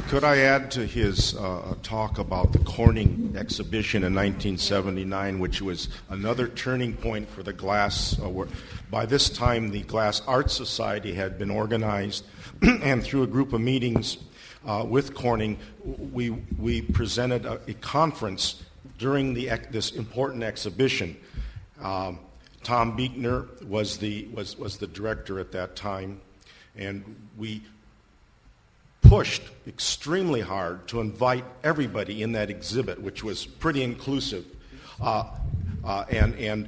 Could I add to his talk about the Corning exhibition in 1979, which was another turning point for the glass. By this time, the Glass Art Society had been organized, and through a group of meetings with Corning, we presented a conference during this important exhibition. Tom Meitner was the director at that time, and we pushed extremely hard to invite everybody in that exhibit, which was pretty inclusive. And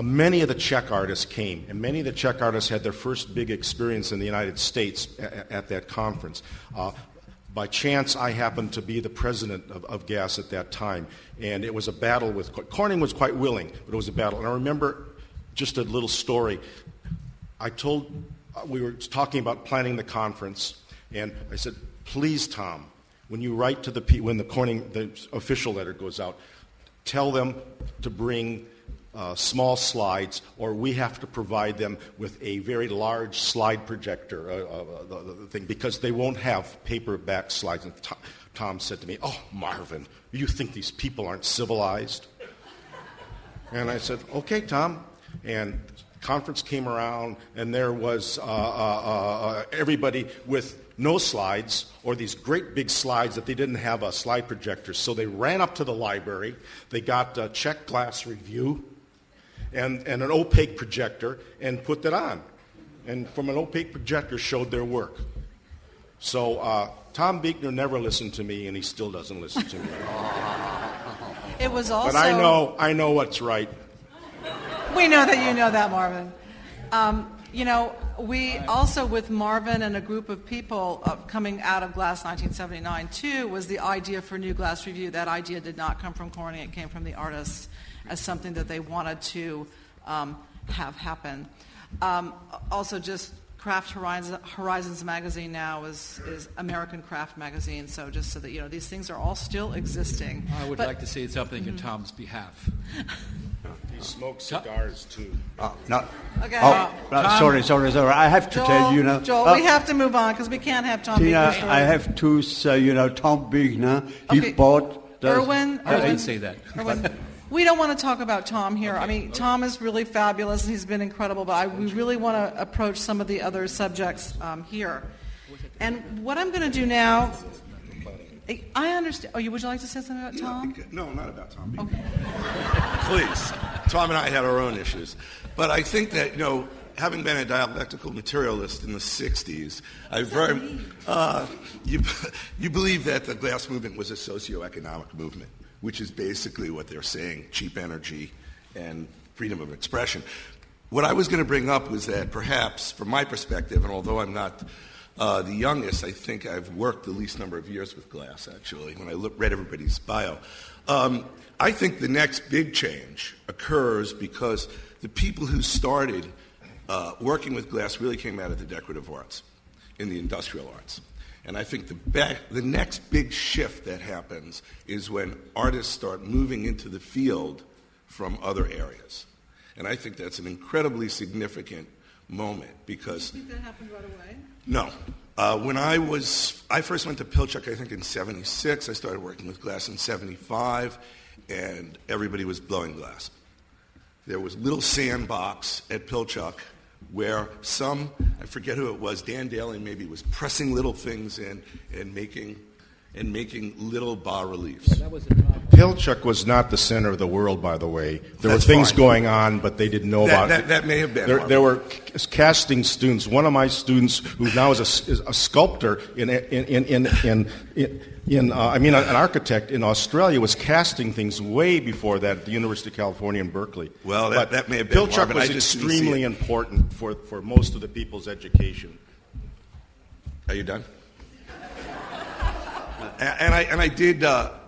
many of the Czech artists came, and many of the Czech artists had their first big experience in the United States at that conference. By chance, I happened to be the president of GAS at that time, and it was a battle with Corning was quite willing, but it was a battle. And I remember just a little story. We were talking about planning the conference, and I said, "Please, Tom, when you write to when the official letter goes out, tell them to bring small slides, or we have to provide them with a very large slide projector thing, because they won't have paperback slides." And Tom said to me, "Oh, Marvin, you think these people aren't civilized?" And I said, "Okay, Tom." And the conference came around, and there was everybody with no slides, or these great big slides that they didn't have a slide projector. So they ran up to the library. They got a Czech Glass Review and an opaque projector and put that on. and from an opaque projector showed their work. So Tom Buechner never listened to me, and he still doesn't listen to me. It was also... But I know what's right. We know that you know that, Marvin. We also, with Marvin and a group of people coming out of Glass 1979, too, was the idea for New Glass Review. That idea did not come from Corning. It came from the artists as something that they wanted to have happen. Also, just Craft Horizons magazine now is American Craft magazine, so just so that these things are all still existing. I would like to say something in Tom's behalf. He smokes cigars, too. No. Okay. Sorry. I have to tell you now. Joel, we have to move on because we can't have Tom Buechner story. I have to say, Tom Buechner, he bought... Erwin, I didn't say that. Erwin, we don't want to talk about Tom here. Okay. I mean, Tom is really fabulous, and he's been incredible, but we really want to approach some of the other subjects here. And what I'm going to do now... I understand. Would you like to say something about Tom? No, not about Tom. Okay. Please. Tom and I had our own issues. But I think that, having been a dialectical materialist in the 60s, you believe that the glass movement was a socioeconomic movement, which is basically what they're saying, cheap energy and freedom of expression. What I was going to bring up was that perhaps, from my perspective, and although I'm not the youngest, I think I've worked the least number of years with glass, actually, when I read everybody's bio. I think the next big change occurs because the people who started working with glass really came out of the decorative arts, in the industrial arts. And I think the next big shift that happens is when artists start moving into the field from other areas. And I think that's an incredibly significant moment because... Do you think that happened right away? No. When I first went to Pilchuck, I think in 76. I started working with glass in 75, and everybody was blowing glass. There was a little sandbox at Pilchuck where I forget who it was, Dan Daly maybe, was pressing little things in and making little bas-reliefs. Pilchuck was not the center of the world, by the way. There were things going on, but they didn't know about it. That may have been. There were casting students. One of my students, who now is a sculptor an architect in Australia, was casting things way before that at the University of California in Berkeley. Well, that may have been. Pilchuck was extremely important for most of the people's education. Are you done? And I did.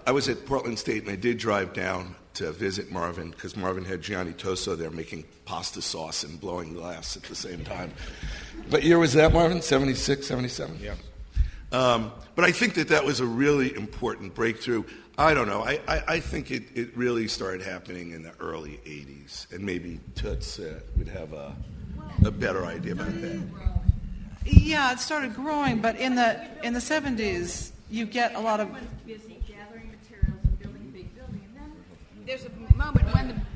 I was at Portland State, and I did drive down to visit Marvin because Marvin had Gianni Toso there making pasta sauce and blowing glass at the same time. What year was that, Marvin? 76, 77? Yeah. But I think that was a really important breakthrough. I don't know. I think it really started happening in the early 80s, and maybe Toots would have a better idea about that. Yeah, it started growing, but in the 70s, you get a lot of... busy gathering materials and building a big building. And then there's a moment when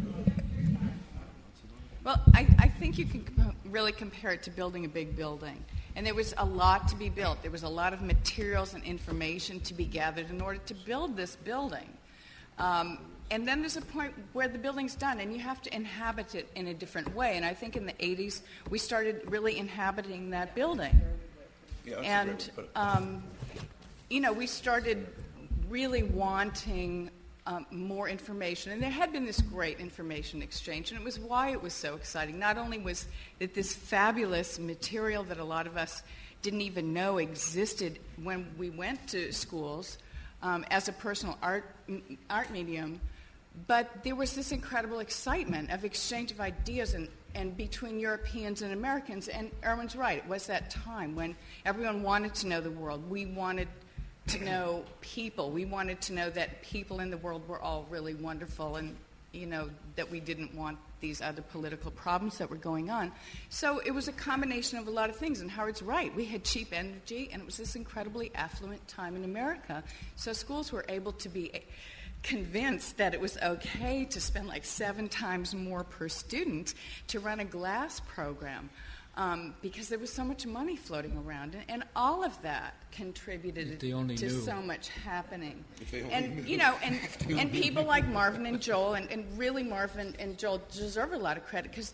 I think you can really compare it to building a big building. And there was a lot to be built. There was a lot of materials and information to be gathered in order to build this building. And then there's a point where the building's done, and you have to inhabit it in a different way. And I think in the 80s, we started really inhabiting that building. Yeah, we started really wanting more information. And there had been this great information exchange, and it was why it was so exciting. Not only was it this fabulous material that a lot of us didn't even know existed when we went to schools as a personal art medium, but there was this incredible excitement of exchange of ideas and between Europeans and Americans. And Erwin's right. It was that time when everyone wanted to know the world. We wanted to know people. We wanted to know that people in the world were all really wonderful, and that we didn't want these other political problems that were going on. So it was a combination of a lot of things, and Howard's right. We had cheap energy, and it was this incredibly affluent time in America. So schools were able to be convinced that it was okay to spend like 7 times more per student to run a glass program. because there was so much money floating around, and all of that contributed to so much happening. And and people like Marvin and Joel, and really Marvin and Joel deserve a lot of credit because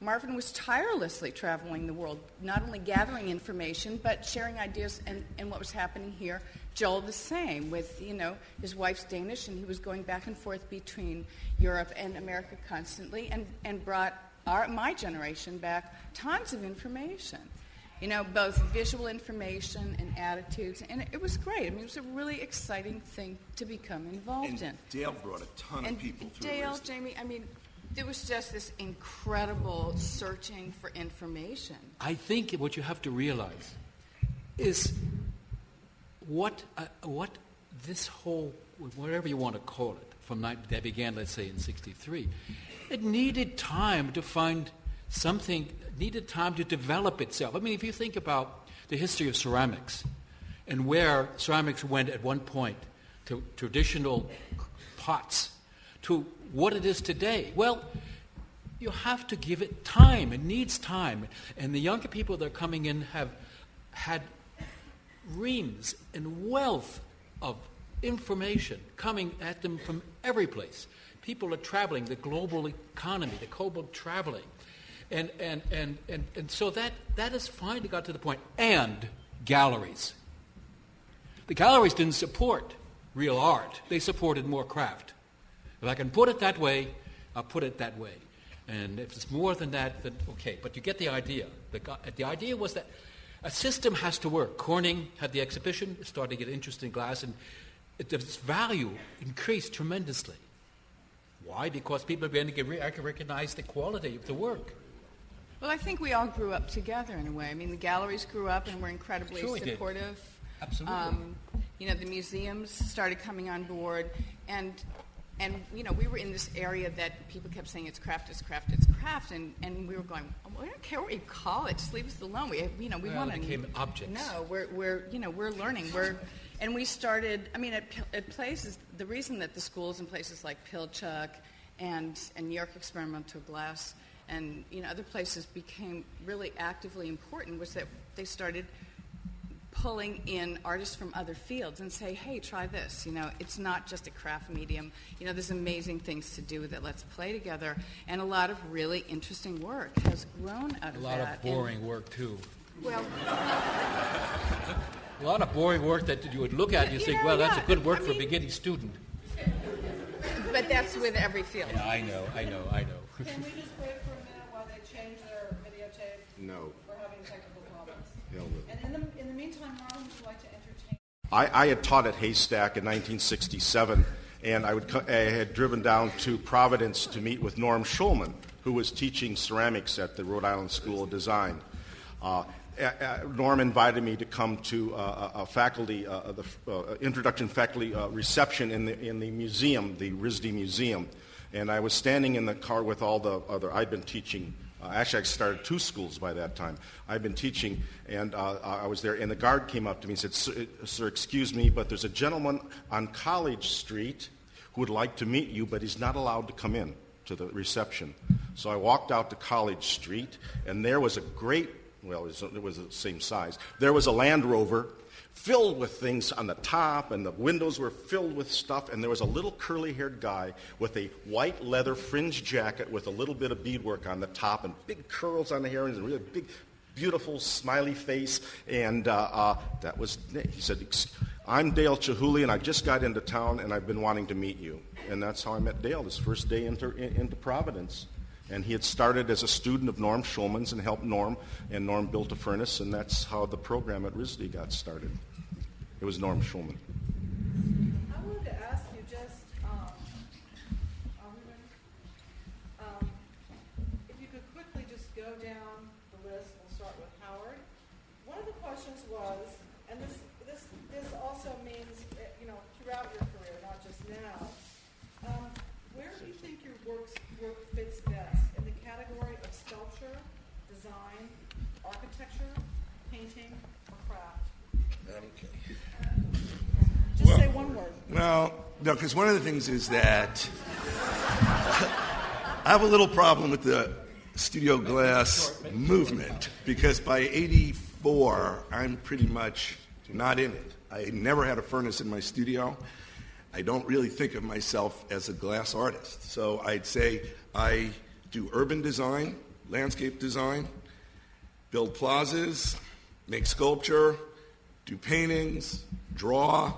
Marvin was tirelessly traveling the world, not only gathering information but sharing ideas and what was happening here. Joel the same with his wife's Danish, and he was going back and forth between Europe and America constantly, and brought my generation back tons of information, both visual information and attitudes, and it was great. I mean, it was a really exciting thing to become involved in. Dale brought a ton of people through. Dale, Jamie, I mean, there was just this incredible searching for information. I think what you have to realize is what this whole, whatever you want to call it, that began, let's say, in '63. It needed time to find something, needed time to develop itself. I mean, if you think about the history of ceramics and where ceramics went at one point to traditional pots to what it is today, well, you have to give it time. It needs time. And the younger people that are coming in have had reams and wealth of information coming at them from every place. People are traveling, the global economy, the global traveling. And so that has finally got to the point. And galleries. The galleries didn't support real art. They supported more craft. If I can put it that way, I'll put it that way. And if it's more than that, then okay. But you get the idea. The idea was that a system has to work. Corning had the exhibition, it started to get interesting glass, and its value increased tremendously. Why? Because people began to recognize the quality of the work. Well, I think we all grew up together in a way. I mean, the galleries grew up and were incredibly supportive. Absolutely. The museums started coming on board, and we were in this area that people kept saying it's craft, and we were going, we don't care what you call it, just leave us alone. We want to. Became objects. No, we're learning. And we started. I mean, at places. The reason that the schools in places like Pilchuck and New York Experimental Glass and other places became really actively important was that they started pulling in artists from other fields and say, hey, try this. It's not just a craft medium. There's amazing things to do with it. Let's play together. And a lot of really interesting work has grown out of that. A lot of boring work, too. Well, a lot of boring work that you would look at and you think, well, that's a good work for a beginning student. But that's with every field. Yeah, I know. Can we just wait for a minute while they change their videotape? No. We're having technical problems. Hell with it. And in the meantime, Marvin, would you like to entertain? I had taught at Haystack in 1967, and I had driven down to Providence to meet with Norm Schulman, who was teaching ceramics at the Rhode Island School of Design. Norm invited me to come to a faculty, introduction faculty reception in the museum, the RISD Museum. And I was standing in the car with all the other, I'd been teaching, actually I started 2 schools by that time. I'd been teaching, and I was there, and the guard came up to me and said, sir, excuse me, but there's a gentleman on College Street who would like to meet you, but he's not allowed to come in to the reception. So I walked out to College Street, and there was a great, well, it was the same size. There was a Land Rover filled with things on the top, and the windows were filled with stuff, and there was a little curly-haired guy with a white leather fringe jacket with a little bit of beadwork on the top and big curls on the hair and a really big, beautiful, smiley face, and that was, he said, I'm Dale Chihuly, and I just got into town, and I've been wanting to meet you. And that's how I met Dale, his first day into Providence. And he had started as a student of Norm Schulman's and helped Norm, and Norm built a furnace, and that's how the program at RISD got started. It was Norm Schulman. I wanted to ask you just, if you could quickly just go down the list. We'll start with Howard. One of the questions was, and this also means, throughout your career, not just now, where do you think your work fits best? In the category of sculpture, design, architecture, painting, or craft? Okay. Just say one word. Well, no, because one of the things is that I have a little problem with the studio glass movement, because by 84, I'm pretty much not in it. I never had a furnace in my studio. I don't really think of myself as a glass artist. So I'd say I do urban design, landscape design, build plazas, make sculpture, do paintings, draw.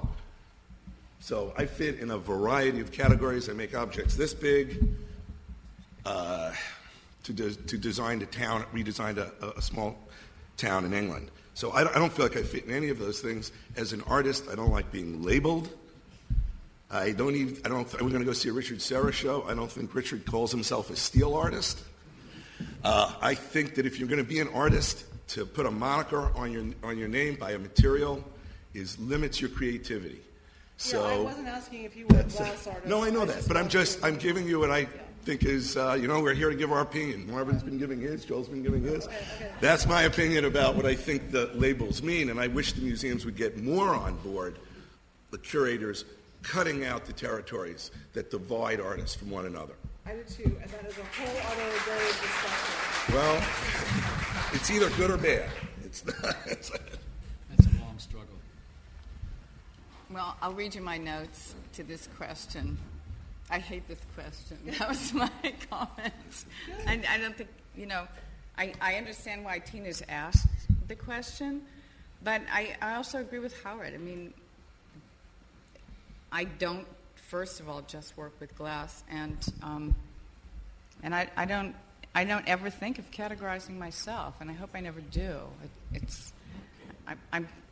So I fit in a variety of categories. I make objects this big. To design a town, redesigned a small town in England. So I don't feel like I fit in any of those things. As an artist, I don't like being labeled. We're going to go see a Richard Serra show. I don't think Richard calls himself a steel artist. I think that if you're going to be an artist, to put a moniker on your name by a material limits your creativity. So I wasn't asking if you were a glass artist. No, I know that, but I'm giving you what I think is, we're here to give our opinion. Marvin's been giving his, Joel's been giving his. Okay. That's my opinion about what I think the labels mean, and I wish the museums would get more on board, the curators cutting out the territories that divide artists from one another. I do too, and that is a whole other day of discussion. Well, it's either good or bad. It's not. That's a long struggle. Well, I'll read you my notes to this question. I hate this question. That was my comment. I don't think, I understand why Tina's asked the question, but I also agree with Howard. I mean, I don't, first of all, just work with glass, and I don't ever think of categorizing myself, and I hope I never do.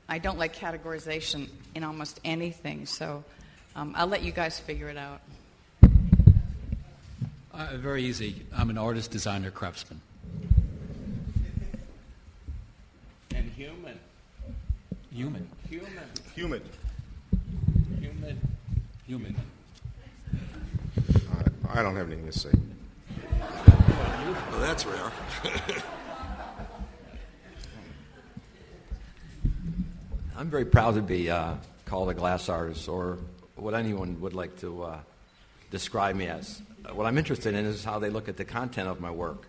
I don't like categorization in almost anything, so I'll let you guys figure it out. Very easy. I'm an artist, designer, craftsman. And human. Human. I don't have anything to say. Well, that's rare. I'm very proud to be called a glass artist, or what anyone would like to describe me as. What I'm interested in is how they look at the content of my work.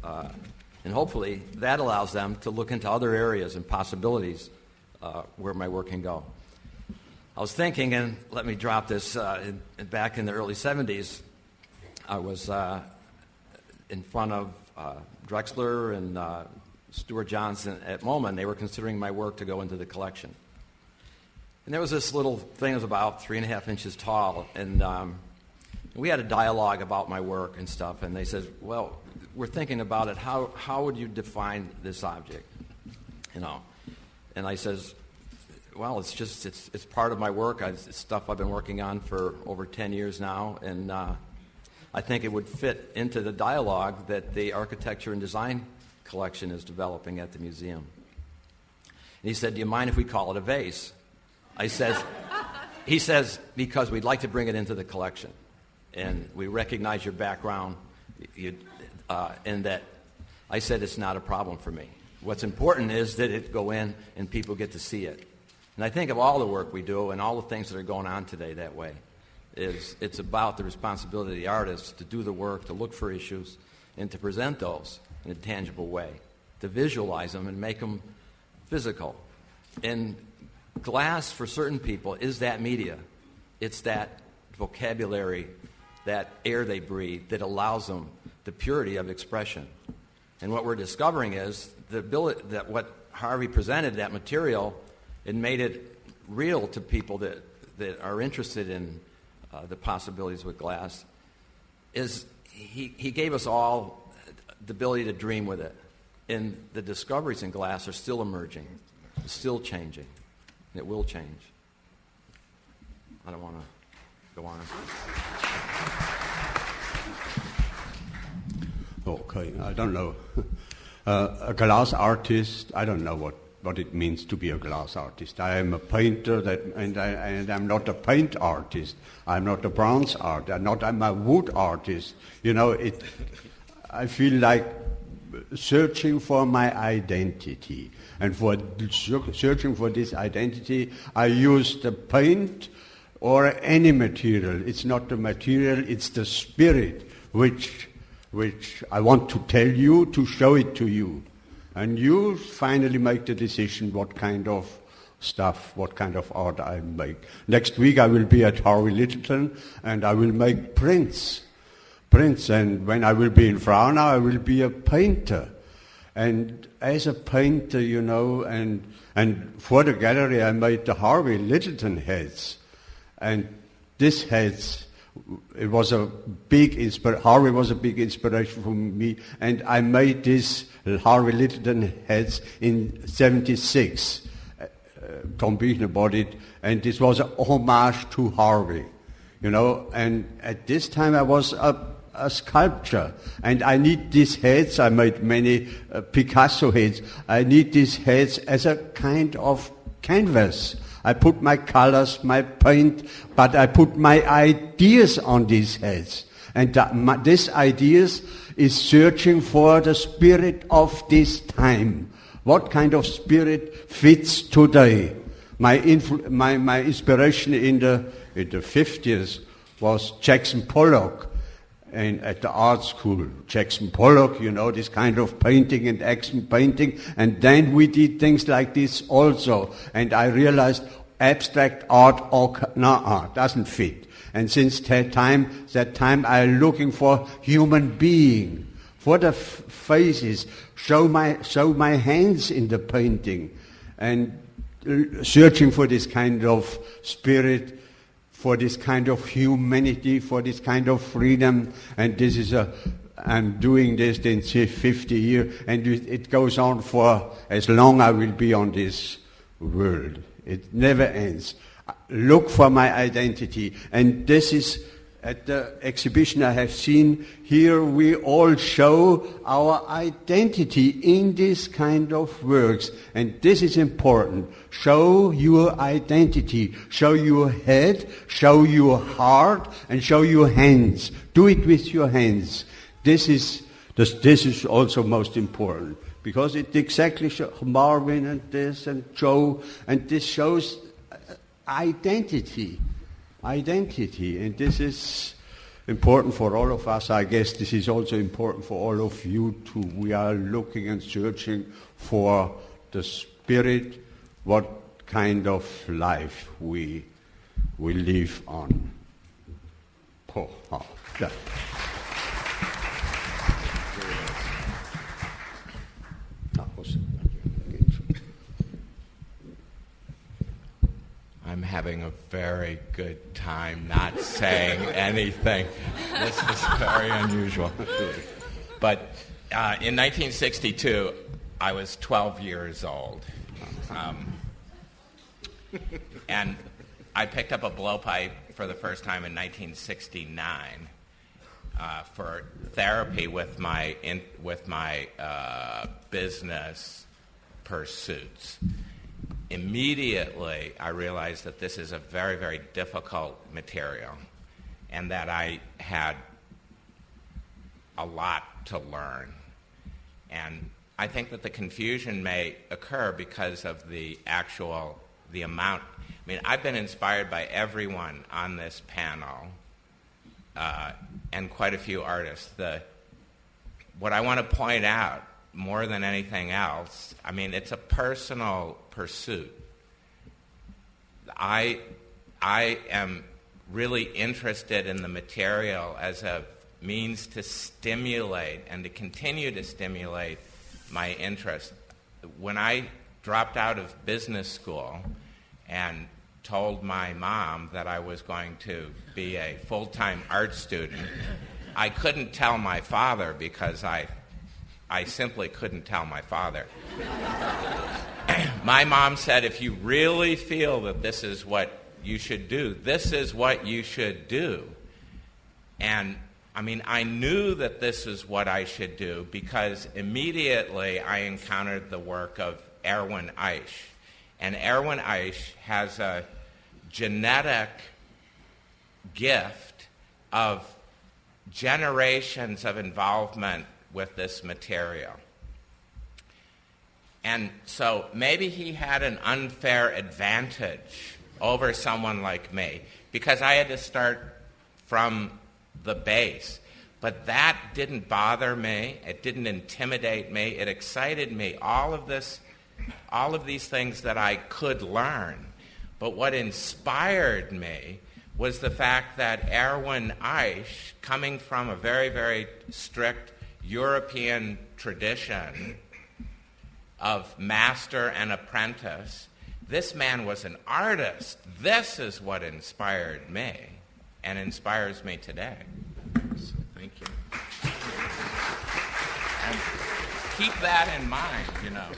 And hopefully that allows them to look into other areas and possibilities where my work can go. I was thinking, and let me drop this, back in the early 70s, I was in front of Drexler and Stuart Johnson at MoMA, and they were considering my work to go into the collection. And there was this little thing that was about 3.5 inches tall, and we had a dialogue about my work and stuff, and they said, well, we're thinking about it, how would you define this object? And I says, well, it's part of my work. It's stuff I've been working on for over 10 years now, and I think it would fit into the dialogue that the architecture and design collection is developing at the museum. And he said, do you mind if we call it a vase? He says, because we'd like to bring it into the collection, and we recognize your background, and that I said it's not a problem for me. What's important is that it go in and people get to see it. And I think of all the work we do and all the things that are going on today that way. It's about the responsibility of the artist to do the work, to look for issues, and to present those in a tangible way, to visualize them and make them physical. And glass, for certain people, is that media. It's that vocabulary, that air they breathe that allows them the purity of expression. And what we're discovering is the ability that what Harvey presented, that material, it made it real to people that are interested in the possibilities with glass, is he gave us all the ability to dream with it. And the discoveries in glass are still emerging, still changing, and it will change. I don't want to go on. Okay, I don't know. A glass artist, I don't know what it means to be a glass artist. I am a painter, and I'm not a paint artist. I'm not a bronze artist. I'm a wood artist. I feel like searching for my identity. And for searching for this identity, I use the paint or any material. It's not the material, it's the spirit which which I want to tell you, to show it to you. And you finally make the decision what kind of stuff, what kind of art I make. Next week I will be at Harvey Littleton and I will make prints. And when I will be in Frauna, I will be a painter. And as a painter, you know, and for the gallery I made the Harvey Littleton heads. And this heads, it was a big Harvey was a big inspiration for me, and I made this Harvey Littleton heads in '76. Tom Brychtová bought it, and this was a homage to Harvey, you know. And at this time I was a sculptor, and I need these heads. I made many Picasso heads. I need these heads as a kind of canvas. I put my colors, my paint, but I put my ideas on these heads. And these ideas is searching for the spirit of this time. What kind of spirit fits today? My inspiration in the 50s was Jackson Pollock. And at the art school, Jackson Pollock, you know, this kind of painting and action painting. And then we did things like this also. And I realized abstract art doesn't fit. And since that time I'm looking for human being, for the faces, show my hands in the painting, and searching for this kind of spirit, for this kind of humanity, for this kind of freedom. And this is I'm doing this in 50 years, and it goes on for as long I will be on this world. It never ends. Look for my identity. And this is, at the exhibition I have seen here, we all show our identity in this kind of works. And this is important. Show your identity. Show your head, show your heart, and show your hands. Do it with your hands. This is also most important, because it exactly shows Marvin and this and Joe, and this shows identity, and this is important for all of us. I guess this is also important for all of you too. We are looking and searching for the spirit, what kind of life we live on. Yeah. I'm having a very good time not saying anything. This is very unusual. But in 1962, I was 12 years old. And I picked up a blowpipe for the first time in 1969 for therapy with my business pursuits. Immediately, I realized that this is a very, very difficult material and that I had a lot to learn. And I think that the confusion may occur because of the amount. I mean, I've been inspired by everyone on this panel and quite a few artists. What I want to point out more than anything else, I mean, it's a personal pursuit. I am really interested in the material as a means to stimulate and to continue to stimulate my interest. When I dropped out of business school and told my mom that I was going to be a full-time art student, I couldn't tell my father because I simply couldn't tell my father. My mom said, if you really feel that this is what you should do, this is what you should do. And I mean, I knew that this is what I should do because immediately I encountered the work of Erwin Eisch. And Erwin Eisch has a genetic gift of generations of involvement with this material. And so maybe he had an unfair advantage over someone like me because I had to start from the base. But that didn't bother me. It didn't intimidate me. It excited me. All of these things that I could learn. But what inspired me was the fact that Erwin Eisch, coming from a very, very strict European tradition of master and apprentice, this man was an artist. This is what inspired me and inspires me today. So thank you. And keep that in mind, you know.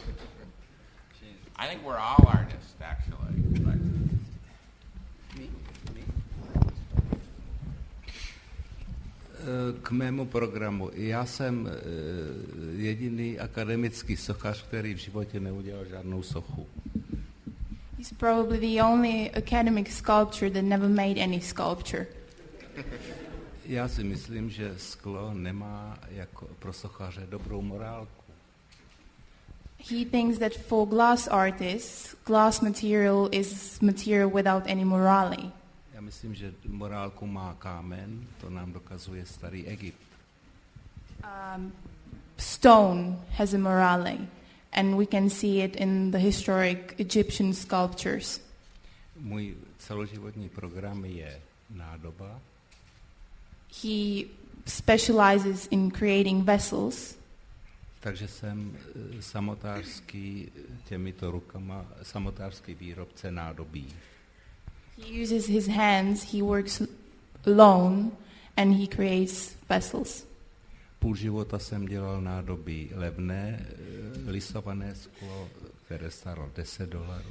I think we're all artists, actually. But K mému programu. Já jsem jediný akademický sochař, který v životě neudělal žádnou sochu. He's probably the only academic sculptor that never made any sculpture. Já si myslím, že sklo nemá jako pro sochaře dobrou morálku. He thinks that for glass artists, glass material is material without any morality. Já myslím, že morálku má kámen, to nám dokazuje starý Egypt. Stone has a morality, and we can see it in the historic Egyptian sculptures. Můj celoživotní program je nádoba. He specializes in creating vessels. Takže jsem samotářský těmito rukama, samotářský výrobce nádobí. He uses his hands, he works alone, and he creates vessels. Půl života jsem dělal nádoby levné, lisované sklo, které stálo $10.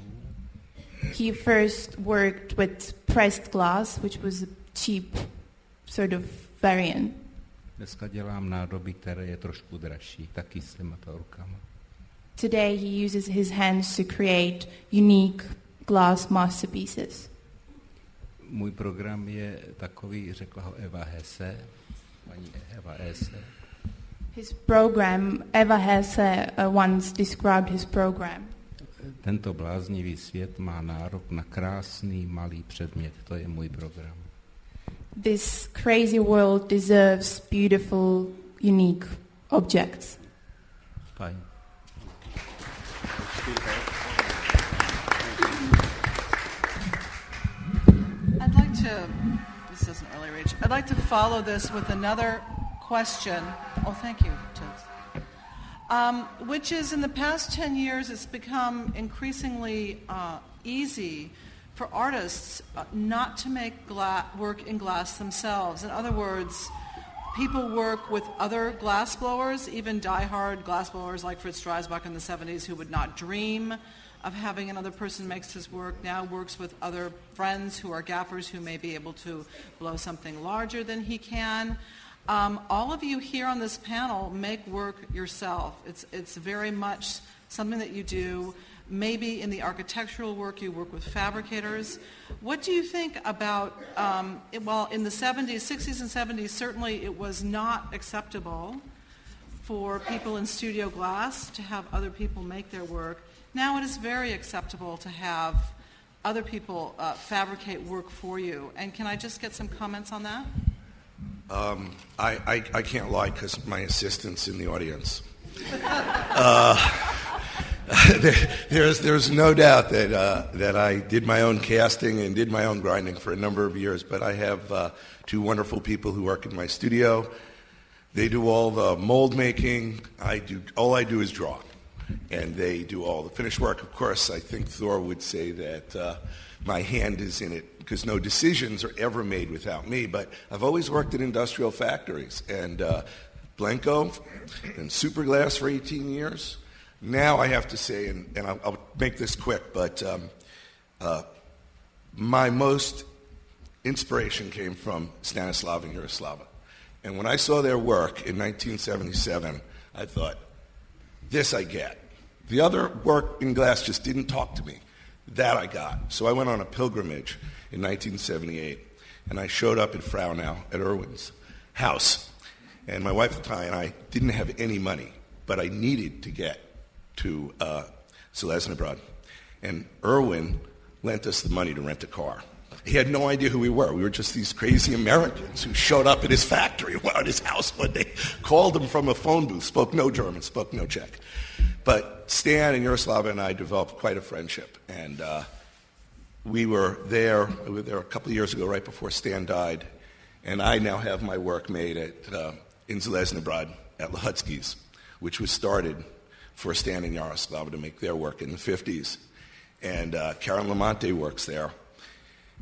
He first worked with pressed glass, which was a cheap sort of variant. Dneska dělám nádoby, které je trošku dražší, taky s těmato rukama. Today he uses his hands to create unique glass masterpieces. Můj program je takový, řekla ho Eva Hesse, paní Eva Hesse. His program, Eva Hesse once described his program. Tento bláznivý svět má nárok na krásný malý předmět, to je můj program. This crazy world deserves beautiful, unique objects. Fajn. This is an early reach. I'd like to follow this with another question. Oh, thank you, Toots. Which is, in the past 10 years, it's become increasingly easy for artists not to make work in glass themselves. In other words, people work with other glassblowers, even die-hard glassblowers like Fritz Dreisbach in the 70s, who would not dream of having another person makes his work, now works with other friends who are gaffers who may be able to blow something larger than he can. All of you here on this panel make work yourself. It's very much something that you do. Maybe in the architectural work you work with fabricators. What do you think about, well, in the 70s, 60s and 70s, certainly it was not acceptable for people in studio glass to have other people make their work. Now it is very acceptable to have other people fabricate work for you. And can I just get some comments on that? I can't lie because my assistant's in the audience. There's no doubt that I did my own casting and did my own grinding for a number of years, but I have two wonderful people who work in my studio. They do all the mold making. All I do is draw. And they do all the finished work. Of course, I think Thor would say that my hand is in it because no decisions are ever made without me. But I've always worked in industrial factories. And Blanco and Superglass for 18 years. Now I have to say, and I'll make this quick, but my most inspiration came from Stanislav and Jaroslava. And when I saw their work in 1977, I thought, this I get. The other work in glass just didn't talk to me. That I got. So I went on a pilgrimage in 1978, and I showed up at Frauenau at Erwin's house. And my wife Patti and I didn't have any money, but I needed to get to Selesnybrod. And Erwin lent us the money to rent a car. He had no idea who we were. We were just these crazy Americans who showed up at his factory or at his house one day, called him from a phone booth, spoke no German, spoke no Czech. But Stan and Jaroslava and I developed quite a friendship. And we were there a couple of years ago, right before Stan died. And I now have my work made in Železný at Littleton's, which was started for Stan and Jaroslava to make their work in the 50s. And Karen Lamonte works there.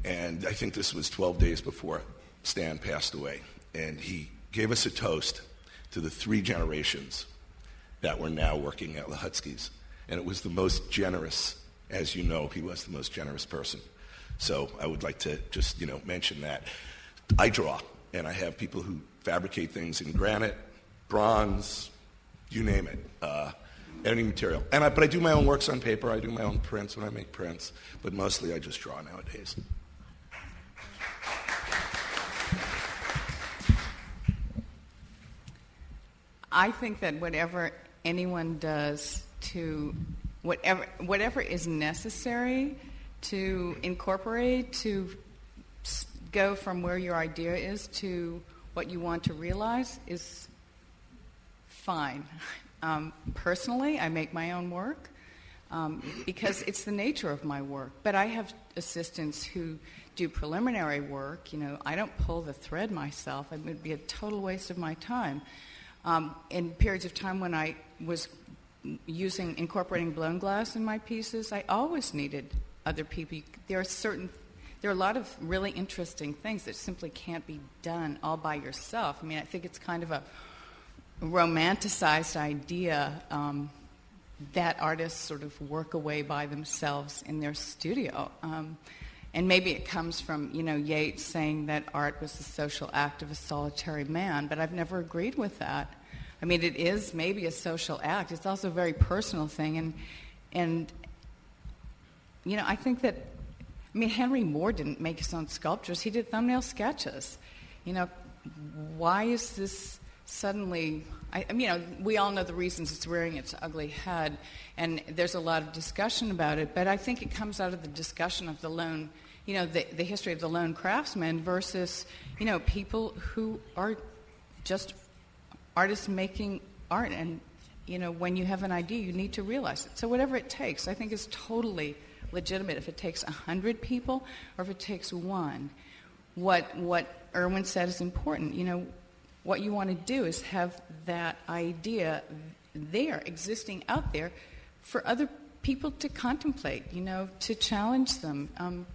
And I think this was 12 days before Stan passed away. And he gave us a toast to the 3 generations that were now working at Littleton's. And it was the most generous, as you know, he was the most generous person. So I would like to just, mention that. I draw, and I have people who fabricate things in granite, bronze, you name it, any material. But I do my own works on paper. I do my own prints when I make prints, but mostly I just draw nowadays. I think that whatever anyone does to whatever is necessary to incorporate, to go from where your idea is to what you want to realize is fine. Personally, I make my own work because it's the nature of my work. But I have assistants who do preliminary work. I don't pull the thread myself. It would be a total waste of my time. In periods of time when I was incorporating blown glass in my pieces, I always needed other people. There are a lot of really interesting things that simply can't be done all by yourself. I mean, I think it's kind of a romanticized idea that artists sort of work away by themselves in their studio. And maybe it comes from, Yeats saying that art was the social act of a solitary man, but I've never agreed with that. I mean, it is maybe a social act. It's also a very personal thing. And I think that, Henry Moore didn't make his own sculptures. He did thumbnail sketches. Why is this suddenly... we all know the reasons it's rearing its ugly head, and there's a lot of discussion about it, but I think it comes out of the discussion of the lone, the history of the lone craftsman versus, people who are just artists making art, and, when you have an idea, you need to realize it. So whatever it takes, I think is totally legitimate. If it takes 100 people or if it takes one. What Erwin said is important. What you want to do is have that idea there, existing out there, for other people to contemplate, to challenge them,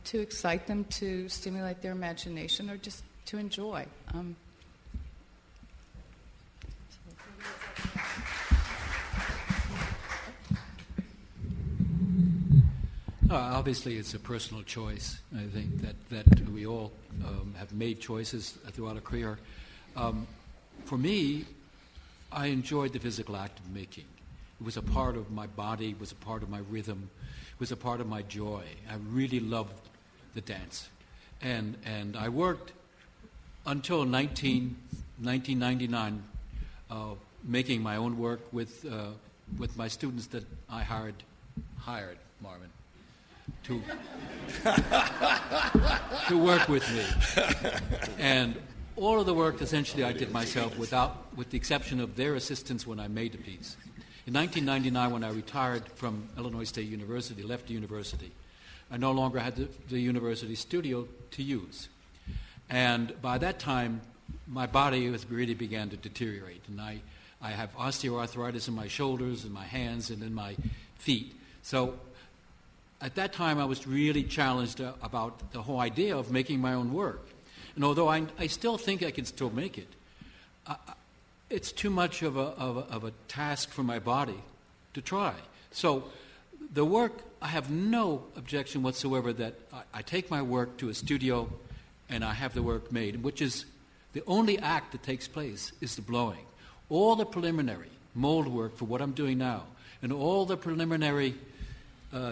to excite them, to stimulate their imagination, or just to enjoy. Obviously, it's a personal choice. I think that we all have made choices throughout a career. For me, I enjoyed the physical act of making. It was a part of my body, it was a part of my rhythm, it was a part of my joy. I really loved the dance. And I worked until 1999 making my own work with my students that I hired Marvin, to work with me. And all of the work, essentially, I did myself with the exception of their assistance when I made the piece. In 1999, when I retired from Illinois State University, left the university, I no longer had the university studio to use. And by that time, my body really began to deteriorate. And I have osteoarthritis in my shoulders and my hands and in my feet. So at that time, I was really challenged about the whole idea of making my own work. And although I still think I can still make it, it's too much of a task for my body to try. So the work, I have no objection whatsoever that I take my work to a studio and I have the work made, which is the only act that takes place is the blowing. All the preliminary mold work for what I'm doing now and all the preliminary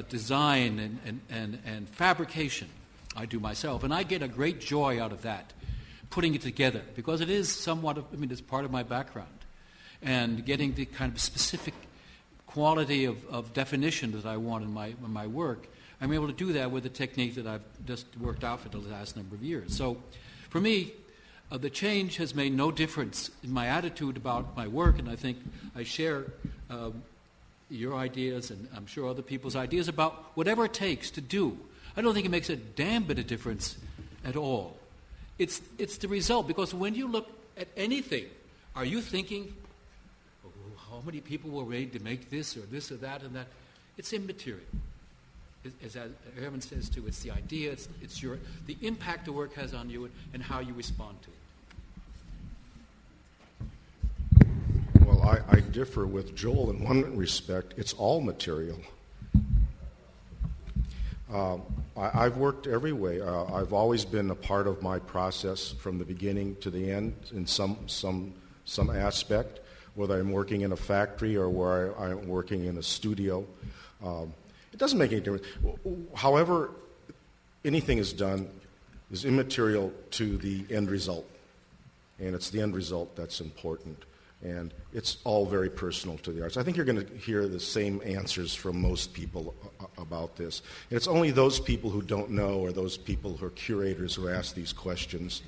design and fabrication I do myself, and I get a great joy out of that, putting it together, because it is somewhat it's part of my background, and getting the kind of specific quality of definition that I want in my work I'm able to do that with a technique that I've just worked out for the last number of years. So for me, the change has made no difference in my attitude about my work, and I think I share your ideas and I'm sure other people's ideas about whatever it takes to do. I don't think it makes a damn bit of difference at all. It's the result, because when you look at anything, are you thinking, oh, how many people were ready to make this or that and that? It's immaterial. As Erwin says too, it's the idea, it's the impact the work has on you and how you respond to it. Well, I differ with Joel in one respect. It's all material. I've worked every way. I've always been a part of my process from the beginning to the end in some aspect, whether I'm working in a factory or where I'm working in a studio. It doesn't make any difference. However anything is done is immaterial to the end result, and it's the end result that's important. And it's all very personal to the arts. I think you're going to hear the same answers from most people about this. And it's only those people who don't know, or those people who are curators, who ask these questions.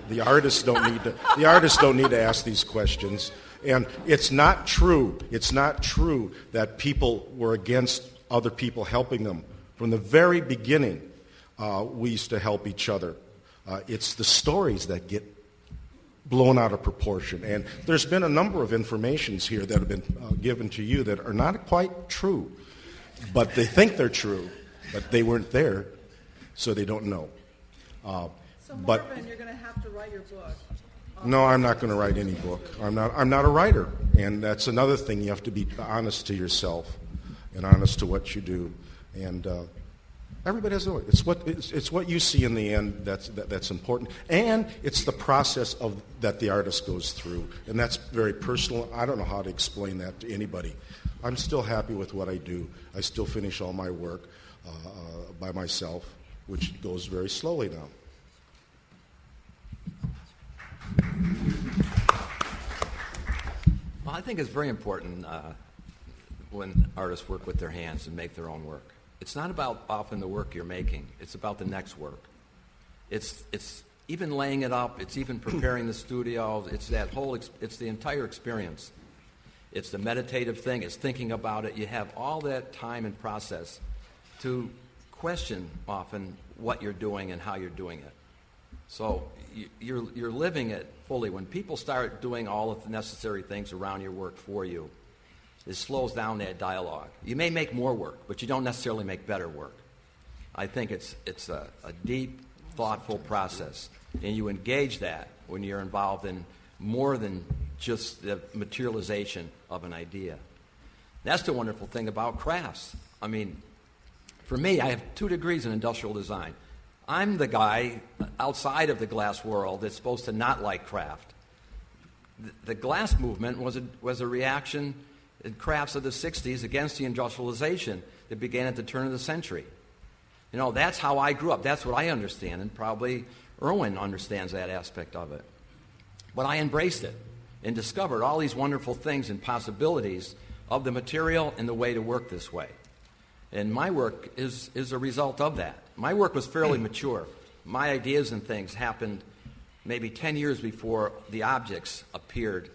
The artists don't need to ask these questions. And it's not true. It's not true that people were against other people helping them. From the very beginning, we used to help each other. It's the stories that get blown out of proportion. And there's been a number of informations here that have been given to you that are not quite true, but they think they're true, but they weren't there, so they don't know. So Marvin, you're going to have to write your book. No, I'm not going to write any book. I'm not a writer, and that's another thing. You have to be honest to yourself and honest to what you do. And everybody has a way. It's what you see in the end that's important, and it's the process that the artist goes through, and that's very personal. I don't know how to explain that to anybody. I'm still happy with what I do. I still finish all my work by myself, which goes very slowly now. Well, I think it's very important when artists work with their hands and make their own work. It's not about often the work you're making. It's about the next work. It's even laying it up. It's even preparing the studio. It's it's the entire experience. It's the meditative thing. It's thinking about it. You have all that time and process to question often what you're doing and how you're doing it. So you're living it fully. When people start doing all of the necessary things around your work for you, it slows down that dialogue. You may make more work, but you don't necessarily make better work. I think it's a deep, thoughtful process, and you engage that when you're involved in more than just the materialization of an idea. That's the wonderful thing about crafts. I mean, for me, I have 2 degrees in industrial design. I'm the guy outside of the glass world that's supposed to not like craft. The glass movement was a reaction in crafts of the 60s against the industrialization that began at the turn of the century. You know, that's how I grew up. That's what I understand, and probably Erwin understands that aspect of it. But I embraced it and discovered all these wonderful things and possibilities of the material and the way to work this way. And my work is a result of that. My work was fairly mature. My ideas and things happened maybe 10 years before the objects appeared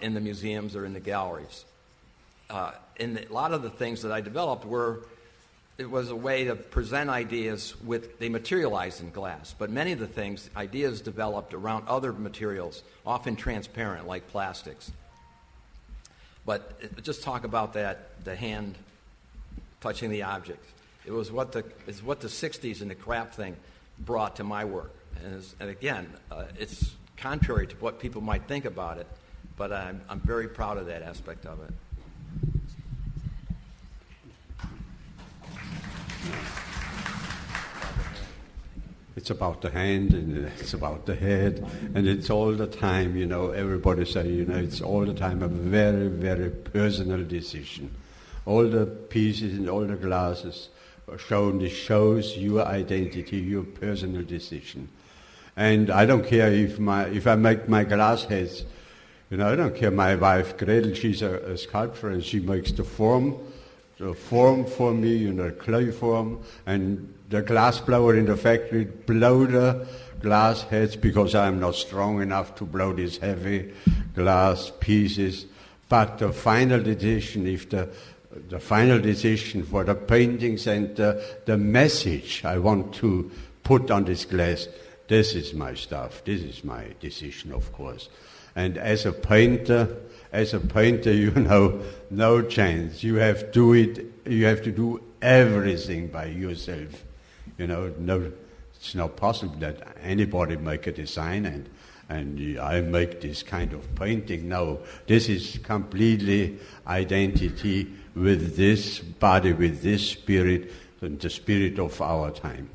in the museums or in the galleries. And a lot of the things that I developed it was a way to present ideas they materialized in glass. But many of the things, ideas developed around other materials, often transparent, like plastics. But just talk about that, the hand touching the object. It was what the 60s and the craft thing brought to my work. And again, it's contrary to what people might think about it, but I'm very proud of that aspect of it. It's about the hand, and it's about the head, and it's all the time, everybody say, it's all the time a very, very personal decision. All the pieces and all the glasses shows your identity, your personal decision. And I don't care if I make my glass heads, I don't care. My wife, Gretel, she's a sculptor, and she makes the form. form for me, clay form, and the glass blower in the factory blow the glass heads because I'm not strong enough to blow these heavy glass pieces. But the final decision, if the final decision for the paintings and the message I want to put on this glass, this is my stuff. This is my decision, of course. And as a painter, no chance. You have to do everything by yourself. No, it's not possible that anybody make a design and I make this kind of painting. No, this is completely identity with this body, with this spirit, and the spirit of our time.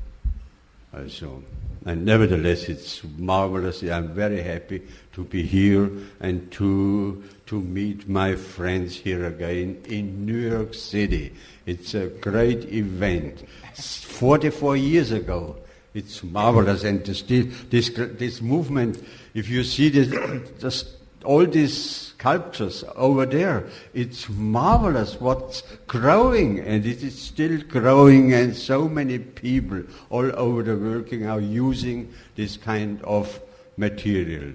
And nevertheless, it's marvelous. I'm very happy to be here and to meet my friends here again in New York City. It's a great event. 44 years ago. It's marvelous, and this movement. If you see all these sculptures over there, it's marvelous what's growing, and it is still growing, and so many people all over the world are using this kind of material.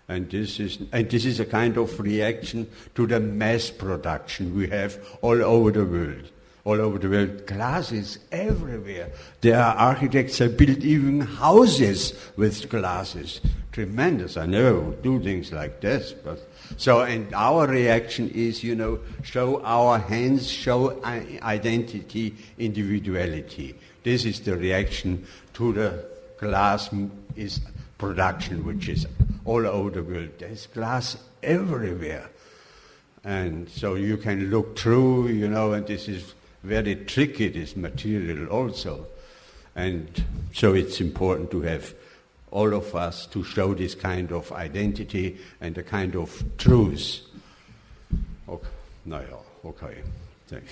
And this is a kind of reaction to the mass production we have all over the world. All over the world, glasses everywhere. There are architects that build even houses with glasses. Tremendous. I never would do things like this. And our reaction is, show our hands, show identity, individuality. This is the reaction to the glass production, which is all over the world. There's glass everywhere. And so you can look through, and this is very tricky, this material also. And so it's important to have all of us to show this kind of identity and a kind of truth. Okay. Thank you.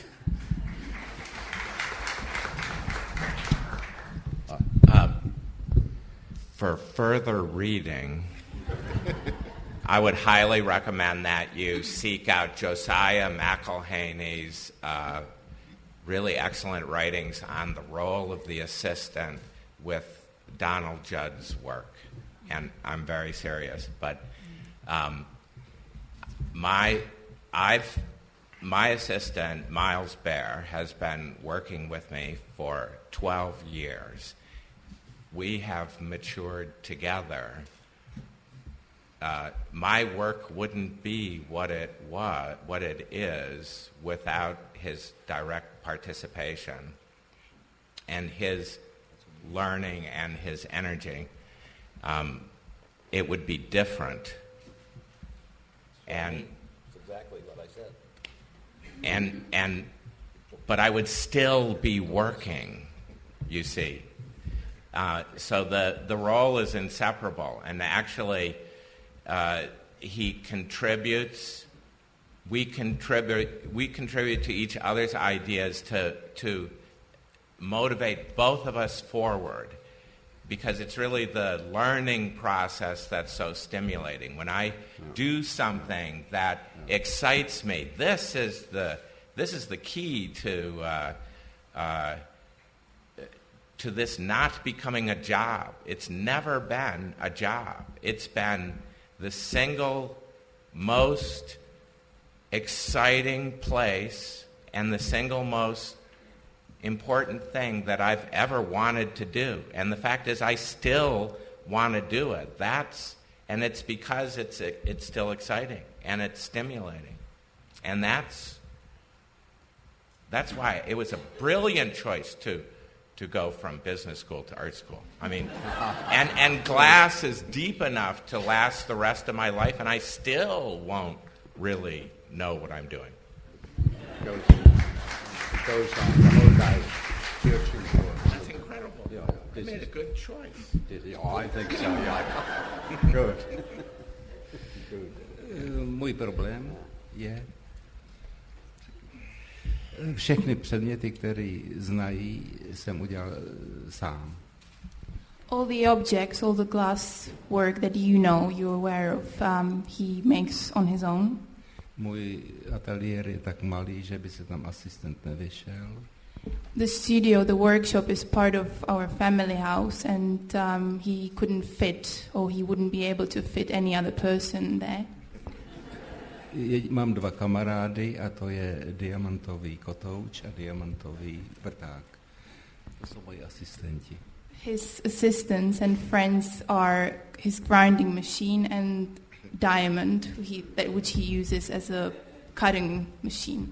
For further reading, I would highly recommend that you seek out Josiah McElhaney's really excellent writings on the role of the assistant with Donald Judd's work. And I'm very serious. But my assistant, Miles Baer, has been working with me for 12 years. We have matured together. My work wouldn't be what it is without his direct participation and his learning and his energy. It would be different. And that's exactly what I said. But I would still be working, you see. So the role is inseparable, and actually he contributes. We contribute to each other's ideas to motivate both of us forward, because it's really the learning process that's so stimulating. When I do something that excites me, this is the key to this not becoming a job. It's never been a job. It's been the single most exciting place and the single most important thing that I've ever wanted to do. And the fact is, I still want to do it. And it's because it's still exciting and it's stimulating. And that's why it was a brilliant choice to go from business school to art school. I mean, and glass is deep enough to last the rest of my life, and I still won't really know what I'm doing. Goes on the whole life. That's incredible. Yeah, I made a good choice. I think so, yeah. Good. Můj problém je, všechny předměty, které znají, jsem udělal sám. All the objects, all the glass work that you're aware of, he makes on his own? Můj ateliér je tak malý, že by se tam asistent nevyšel. The studio, the workshop is part of our family house, and he couldn't fit, or he wouldn't be able to fit any other person there. Mám 2 kamarády a to je diamantový kotouč a diamantový vrták. To jsou moji asistenti. His assistants and friends are his grinding machine and diamond, which he uses as a cutting machine.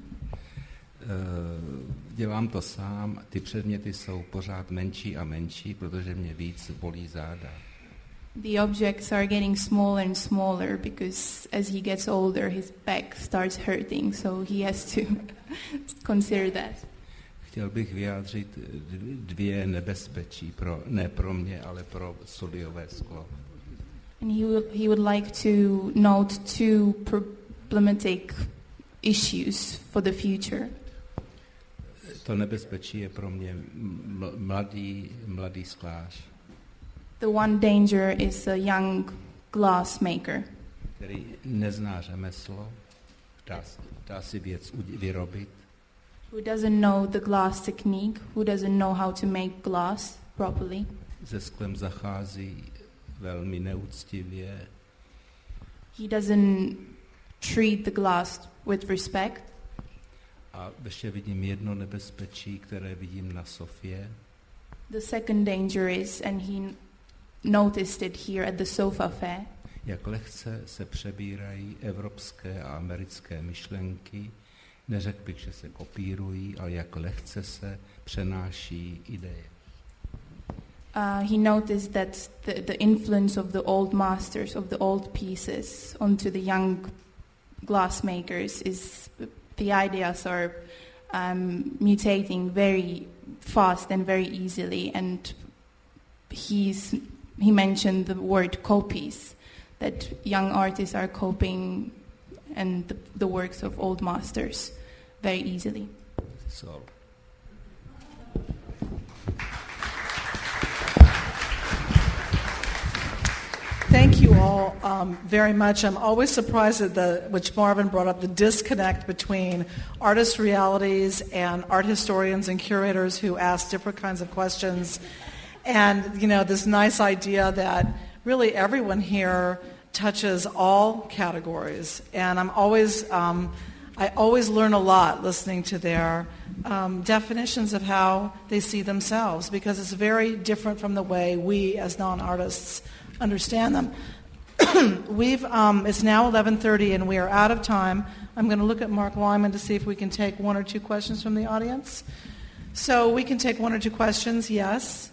Dělám to sám, ty předměty jsou pořád menší a menší, protože mě víc bolí záda. The objects are getting smaller and smaller because as he gets older his back starts hurting, so he has to consider that. Chtěl bych vyjádřit 2 nebezpečí, ne pro mě, ale pro studiové sklo. And he would like to note 2 problematic issues for the future. To nebezpečí je pro mě mladý sklář. The one danger is a young glass maker, který nezná řemeslo, dá si věc vyrobit. Who doesn't know the glass technique, who doesn't know how to make glass properly. Se sklem zachází velmi neúctivě. He doesn't treat the glass with respect. A ještě vidím jedno nebezpečí, které vidím na sofě. The second danger is, and he noticed it here at the sofa fair, jak lehce se přebírají evropské a americké myšlenky, neřekl bych, že se kopírují, ale jak lehce se přenáší ideje. He noticed that the influence of the old masters, of the old pieces, onto the young glassmakers is the ideas are mutating very fast and very easily, and he mentioned the word copies, that young artists are copying and the works of old masters very easily. So. Thank you all very much. I'm always surprised at which Marvin brought up, the disconnect between artist realities and art historians and curators who ask different kinds of questions. And, this nice idea that really everyone here touches all categories. And I always learn a lot listening to their definitions of how they see themselves, because it's very different from the way we as non-artists understand them. It's now 11:30 and we are out of time. I'm going to look at Mark Wyman to see if we can take 1 or 2 questions from the audience. So we can take 1 or 2 questions, yes.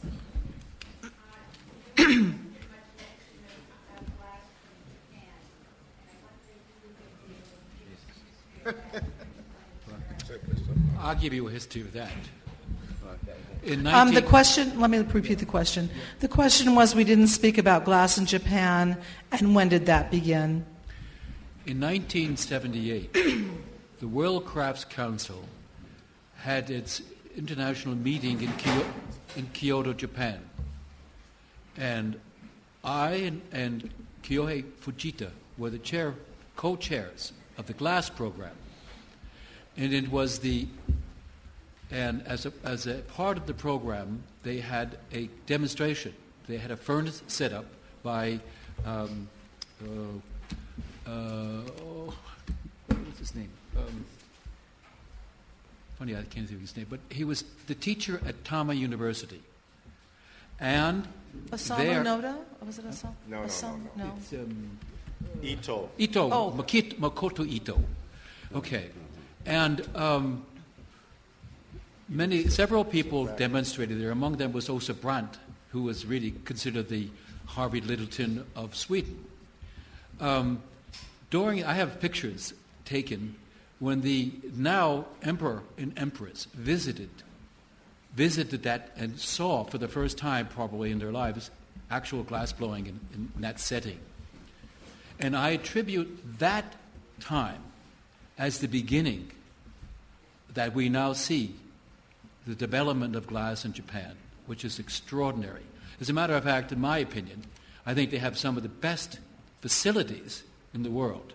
I'll give you a history of that. The question, let me repeat the question. The question was, we didn't speak about glass in Japan, and when did that begin? In 1978, the World Crafts Council had its international meeting in Kyoto, Japan. And I and Kyohei Fujita were the co-chairs of the glass program. And it was as a part of the program, they had a demonstration. They had a furnace set up by, what's his name? Funny, I can't think of his name, but he was the teacher at Tama University. And Osamu Noda? Was it Osamu? No. It's, Ito. Makoto Ito. Okay. And several people demonstrated there. Among them was Åsa Brandt, who was really considered the Harvey Littleton of Sweden. I have pictures taken when the now emperor and empress visited that and saw for the first time probably in their lives actual glass blowing in that setting. And I attribute that time as the beginning that we now see the development of glass in Japan, which is extraordinary. As a matter of fact, in my opinion, I think they have some of the best facilities in the world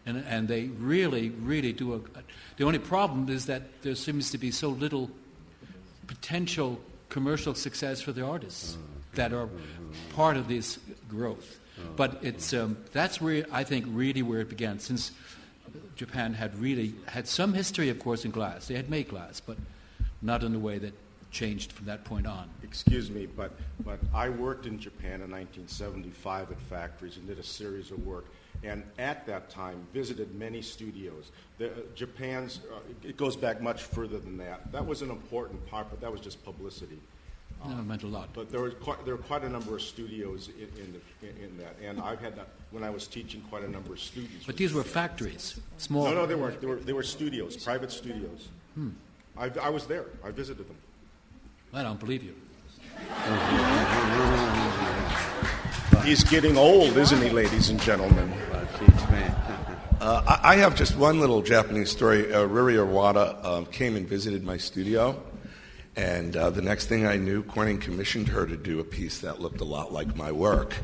And they really, really do the only problem is that there seems to be so little potential commercial success for the artists that are part of this growth. But that's where I think really where it began, since Japan had some history, of course, in glass. They had made glass, but not in a way that changed from that point on. Excuse me, but I worked in Japan in 1975 at factories and did a series of work, and at that time visited many studios. Japan's, it goes back much further than that. That was an important part, but that was just publicity. No, it meant a lot. But there were quite a number of studios in that, and I've had that when I was teaching quite a number of students. But these were factories, small. No, they weren't. They were studios, private studios. I was there. I visited them. I don't believe you. He's getting old, isn't he, ladies and gentlemen? I have just one little Japanese story. Ruri Iwata came and visited my studio, and the next thing I knew, Corning commissioned her to do a piece that looked a lot like my work.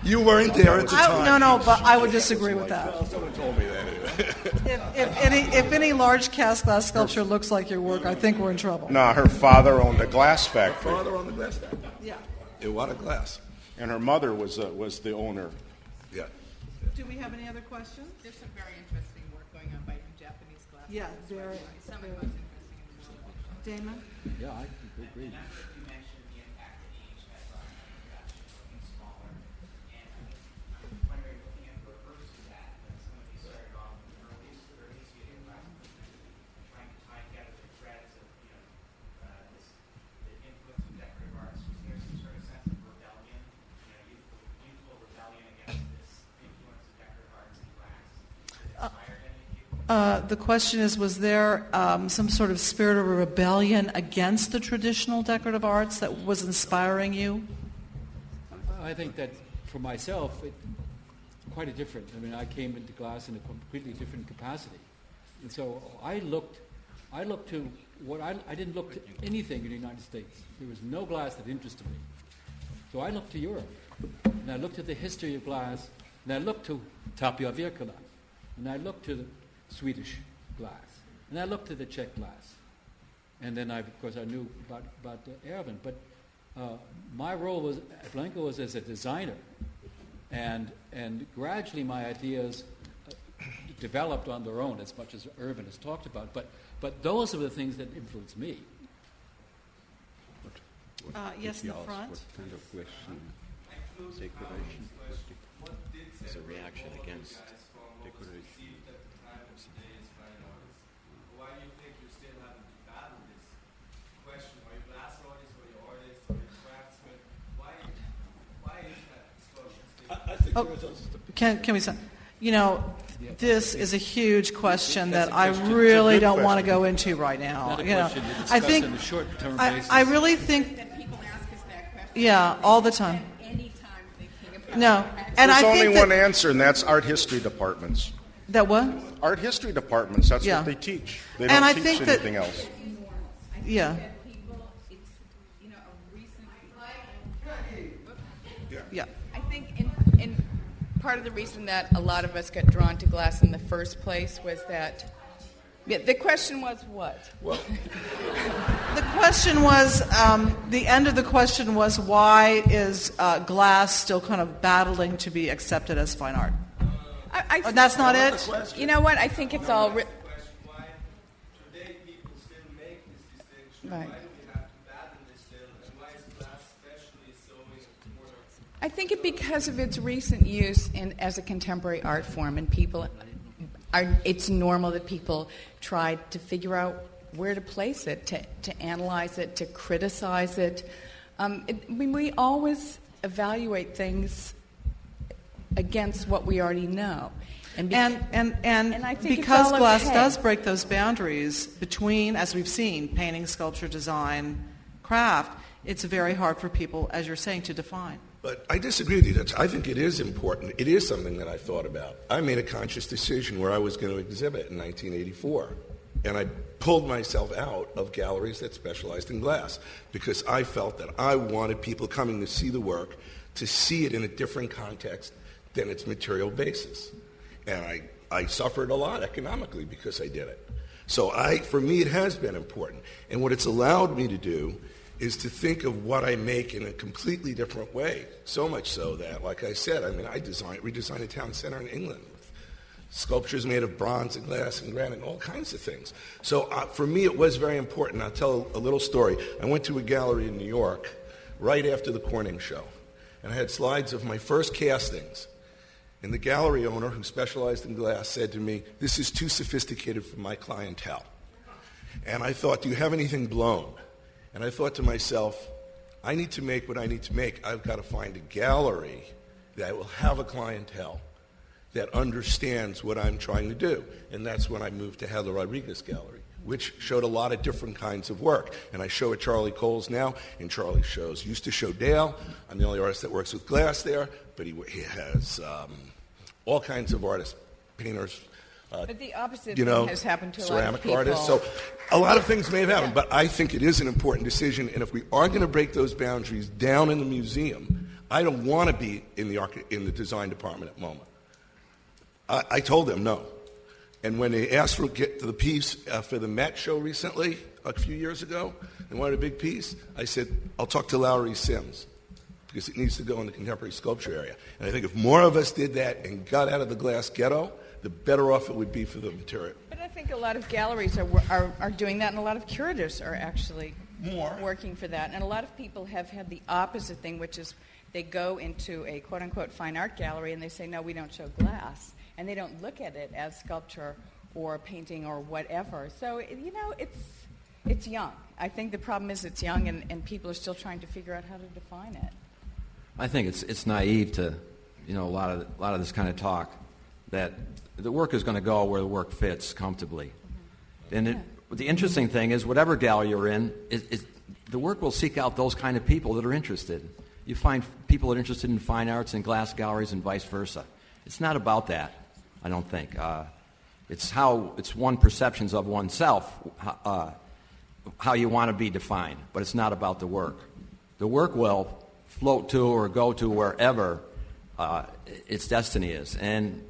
You weren't there at the time. No, but I would disagree with that. Well, someone told me that anyway. If any large cast glass sculpture looks like your work, I think we're in trouble. No, her father owned a glass factory. Her father owned the glass factory. Yeah. Iwata Glass. And her mother was the owner. Yeah. Do we have any other questions? There's some very interesting work going on by Japanese glass. Yeah, very. Some of the most interesting in the world. Damon? Yeah, I agree. You mentioned the impact that Eisch has on production looking smaller, and I'm wondering, looking at the reverse of that, when some of these started off in the early studio glass movement, trying to tie together the threads of the influence of decorative arts, was there some sort of sense of rebellion, youthful rebellion against this influence of decorative arts in glass? Inspired any of you? The question is, was there some sort of spirit of rebellion against the traditional decorative arts that was inspiring you? I think that for myself, quite a different. I mean, I came into glass in a completely different capacity, and so I looked to what I didn't look to anything in the United States. There was no glass that interested me, so I looked to Europe, and I looked at the history of glass, and I looked to Tapio Virkala, and I looked to the Swedish glass, and I looked at the Czech glass, and then of course I knew about Erwin, but my role at Blanco was as a designer, and gradually my ideas developed on their own, as much as Erwin has talked about, but those are the things that influenced me. Yes, in the front. What kind of question? Decoration. It's a reaction against decoration. Why do you think you're still having to battle this question? Are you glass artists, are you artists, are you craftsmen? Why is that discussion still? Can we say, this is a huge question that I really don't want to go into right now. I think on a short-term basis. I really think That people ask us that question. Yeah, all the time. Any time thinking about No, it. and There's I only think one that, answer, and that's art history departments. that what? Art history departments, that's Yeah. what they teach. They And don't I teach think that- anything else. Yeah. That people, it's, a recent. Yeah. I think in part of the reason that a lot of us got drawn to glass in the first place was that the question was what? Well, The question was, the end of the question was, why is glass still kind of battling to be accepted as fine art? I That's not it? You know what? I think it's all. Why today people still make this distinction? Right. Why do we have to battle this still? And why is glass especially so important? I think it because of its recent use as a contemporary art form, and it's normal that people try to figure out where to place it, to analyze it, to criticize it. We always evaluate things against what we already know. And I think because it's all glass okay. does break those boundaries between, as we've seen, painting, sculpture, design, craft, it's very hard for people, as you're saying, to define. but I disagree with you. I think it is important. It is something that I thought about. I made a conscious decision where I was going to exhibit in 1984, and I pulled myself out of galleries that specialized in glass because I felt that I wanted people coming to see the work to see it in a different context than its material basis. And I suffered a lot economically because I did it. So for me, it has been important. And what it's allowed me to do is to think of what I make in a completely different way. So much so that, like I said, I redesigned a town center in England with sculptures made of bronze and glass and granite and all kinds of things. So for me, it was very important. I'll tell a little story. I went to a gallery in New York right after the Corning show, and I had slides of my first castings. And the gallery owner, who specialized in glass, said to me, "This is too sophisticated for my clientele." And I thought, do you have anything blown? And I thought to myself, I need to make what I need to make. I've got to find a gallery that will have a clientele that understands what I'm trying to do. And that's when I moved to Heather Rodriguez Gallery, which showed a lot of different kinds of work. And I show at Charlie Cole's now, and Charlie used to show Dale. I'm the only artist that works with glass there, but he has all kinds of artists, painters, but the opposite thing has happened to a lot of ceramic people. artists. So a lot of things may have happened, but I think it is an important decision. And if we are going to break those boundaries down in the museum, I don't want to be in the design department at MoMA. I told them no. And when they asked for the piece for the Met show recently, a few years ago, they wanted a big piece, I said, I'll talk to Lowry Sims, because it needs to go in the contemporary sculpture area. And I think if more of us did that and got out of the glass ghetto, the better off it would be for the material. But I think a lot of galleries are doing that, and a lot of curators are actually working for that. And a lot of people have had the opposite thing, which is they go into a quote-unquote fine art gallery and they say, no, we don't show glass. And they don't look at it as sculpture or painting or whatever. So, it's young. I think the problem is it's young, and people are still trying to figure out how to define it. I think it's naive to, a lot of this kind of talk, that the work is going to go where the work fits comfortably. And the interesting thing is, whatever gallery you're in, the work will seek out those kind of people that are interested. You find people that are interested in fine arts and glass galleries and vice versa. It's not about that, I don't think. It's one perceptions of oneself, how you want to be defined, but it's not about the work. The work will float to or go to wherever its destiny is. And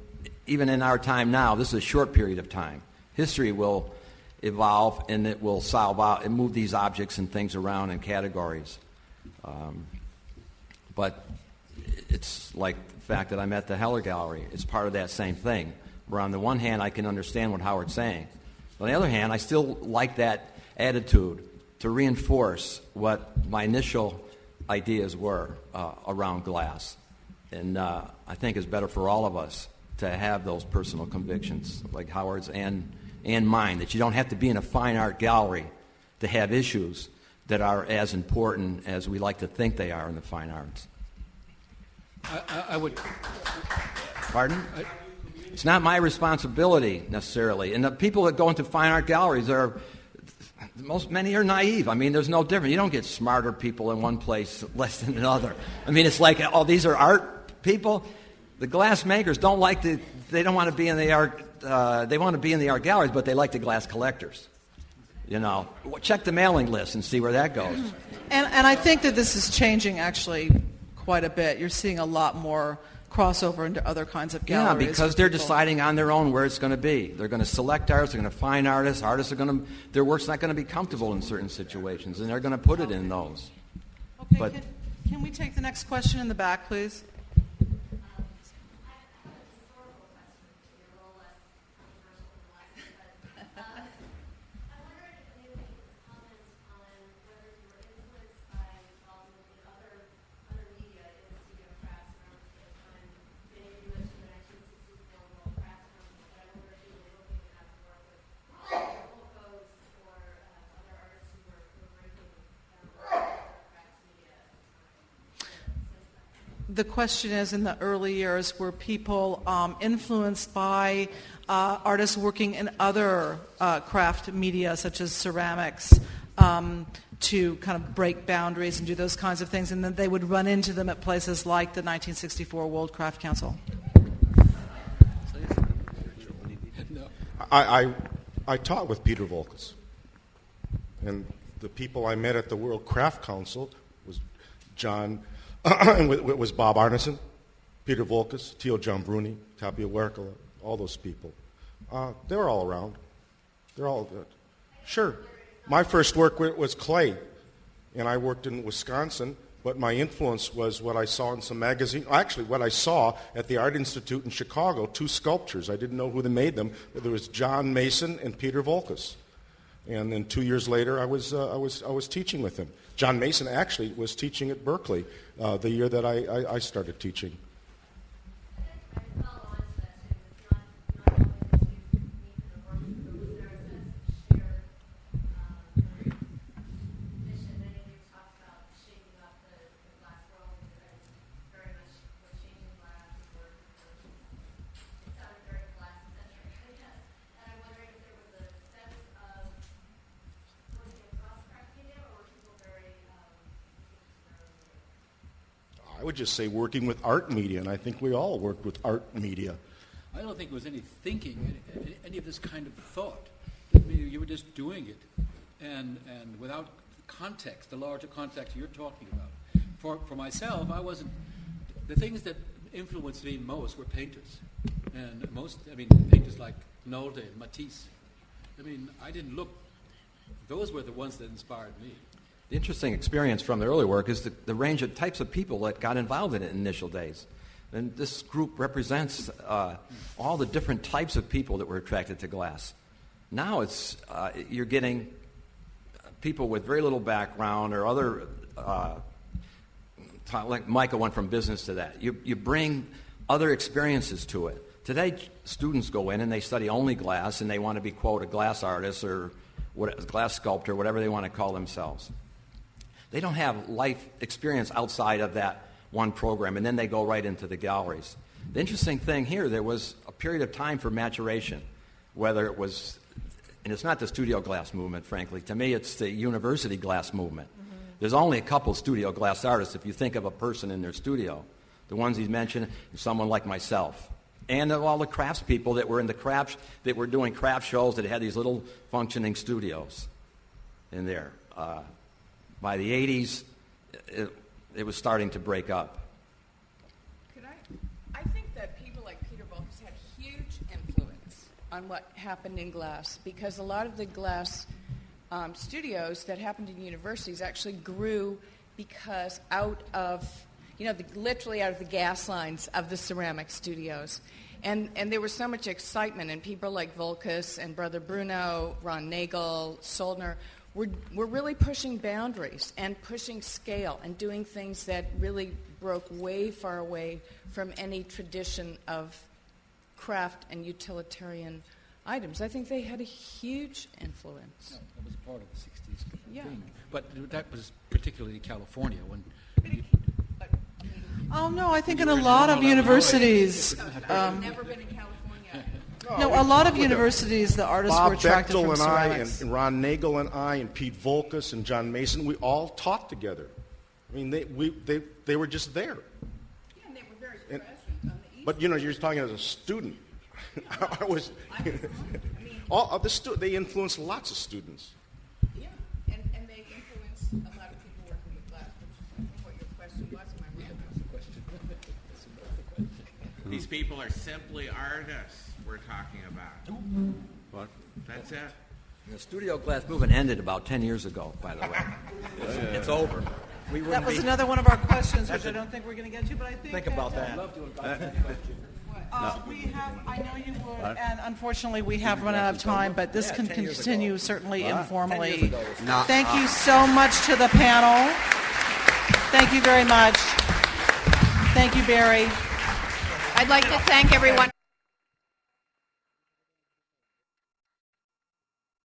even in our time now, this is a short period of time. History will evolve, and it will solve out and move these objects and things around in categories. But it's like the fact that I'm at the Heller Gallery. It's part of that same thing, where on the one hand I can understand what Howard's saying. On the other hand, I still like that attitude to reinforce what my initial ideas were around glass. And I think it's better for all of us to have those personal convictions, like Howard's and mine, that you don't have to be in a fine art gallery to have issues that are as important as we like to think they are in the fine arts. I would... Pardon? It's not my responsibility, necessarily. And the people that go into fine art galleries many are naive. I mean, there's no difference. You don't get smarter people in one place less than another. I mean, it's like, oh, these are art people. The glass makers they don't want to be in the art, they want to be in the art galleries, but they like the glass collectors. Check the mailing list and see where that goes. And I think that this is changing, actually, quite a bit. You're seeing a lot more crossover into other kinds of galleries. Yeah, because they're deciding on their own where it's going to be. They're going to select artists, they're going to find artists. Artists are going to, their work's not going to be comfortable in certain situations, and they're going to put it in those. Okay, but, can we take the next question in the back, please? The question is, in the early years, were people influenced by artists working in other craft media, such as ceramics, to kind of break boundaries and do those kinds of things, and then they would run into them at places like the 1964 World Craft Council? I taught with Peter Volkes, and the people I met at the World Craft Council was John... it was Bob Arneson, Peter Volkas, Teo Giambruni, Tapio Werkala, all those people. They're all around. They're all good. Sure. My first work was clay, and I worked in Wisconsin, but my influence was what I saw in some magazine. Actually, what I saw at the Art Institute in Chicago, 2 sculptures. I didn't know who they made them, but there was John Mason and Peter Volkas. And then 2 years later, I was teaching with him. John Mason actually was teaching at Berkeley the year that I started teaching. I would just say working with art media, and I think we all worked with art media. I don't think there was any thinking, any of this kind of thought. I mean, you were just doing it, and without context, the larger context you're talking about. For myself, I wasn't. The things that influenced me most were painters, and painters like Nolde and Matisse. I mean, I didn't look. Those were the ones that inspired me. The interesting experience from the early work is the range of types of people that got involved in it in initial days. And this group represents all the different types of people that were attracted to glass. Now it's you're getting people with very little background or other, like Micah went from business to that. You bring other experiences to it. Today, students go in and they study only glass, and they want to be, quote, a glass artist or a glass sculptor, whatever they want to call themselves. They don't have life experience outside of that one program, and then they go right into the galleries. The interesting thing here, there was a period of time for maturation, whether it was, and it's not the studio glass movement, frankly. To me, it's the university glass movement. Mm-hmm. There's only a couple studio glass artists, if you think of a person in their studio. The ones he's mentioned, someone like myself. And all the craftspeople that were in the crafts, that were doing craft shows that had these little functioning studios in there. By the 80s, it was starting to break up. I think that people like Peter Volkas had huge influence on what happened in glass, because a lot of the glass studios that happened in universities actually grew because literally out of the gas lines of the ceramic studios. And there was so much excitement, and people like Volkas and Brother Bruno, Ron Nagel, Soldner, we're really pushing boundaries and pushing scale and doing things that really broke way far away from any tradition of craft and utilitarian items. I think they had a huge influence. No, that was part of the 60s yeah. thing. But that was particularly California when... No, I think in a lot of universities... I've never been in California. No, a lot of universities, the artists were attracted from ceramics. Bob Bechtel and Ron Nagel and I and Pete Volkas and John Mason, we all taught together. I mean, they were just there. Yeah, and they were very present on the East. But, you're talking as a student. They influenced lots of students. Yeah, and they influenced a lot of people working with glass, which is what your question was. These people are simply artists we're talking about. What? That's it. The studio glass movement ended about 10 years ago, by the way. It's over. That was another one of our questions, which I don't think we're going to get to, but I think about that. I'd love to invite you. I know you would, and unfortunately we have run out of time, but this can continue certainly informally. Thank you so much to the panel. Thank you very much. Thank you, Barry. I'd like to thank everyone.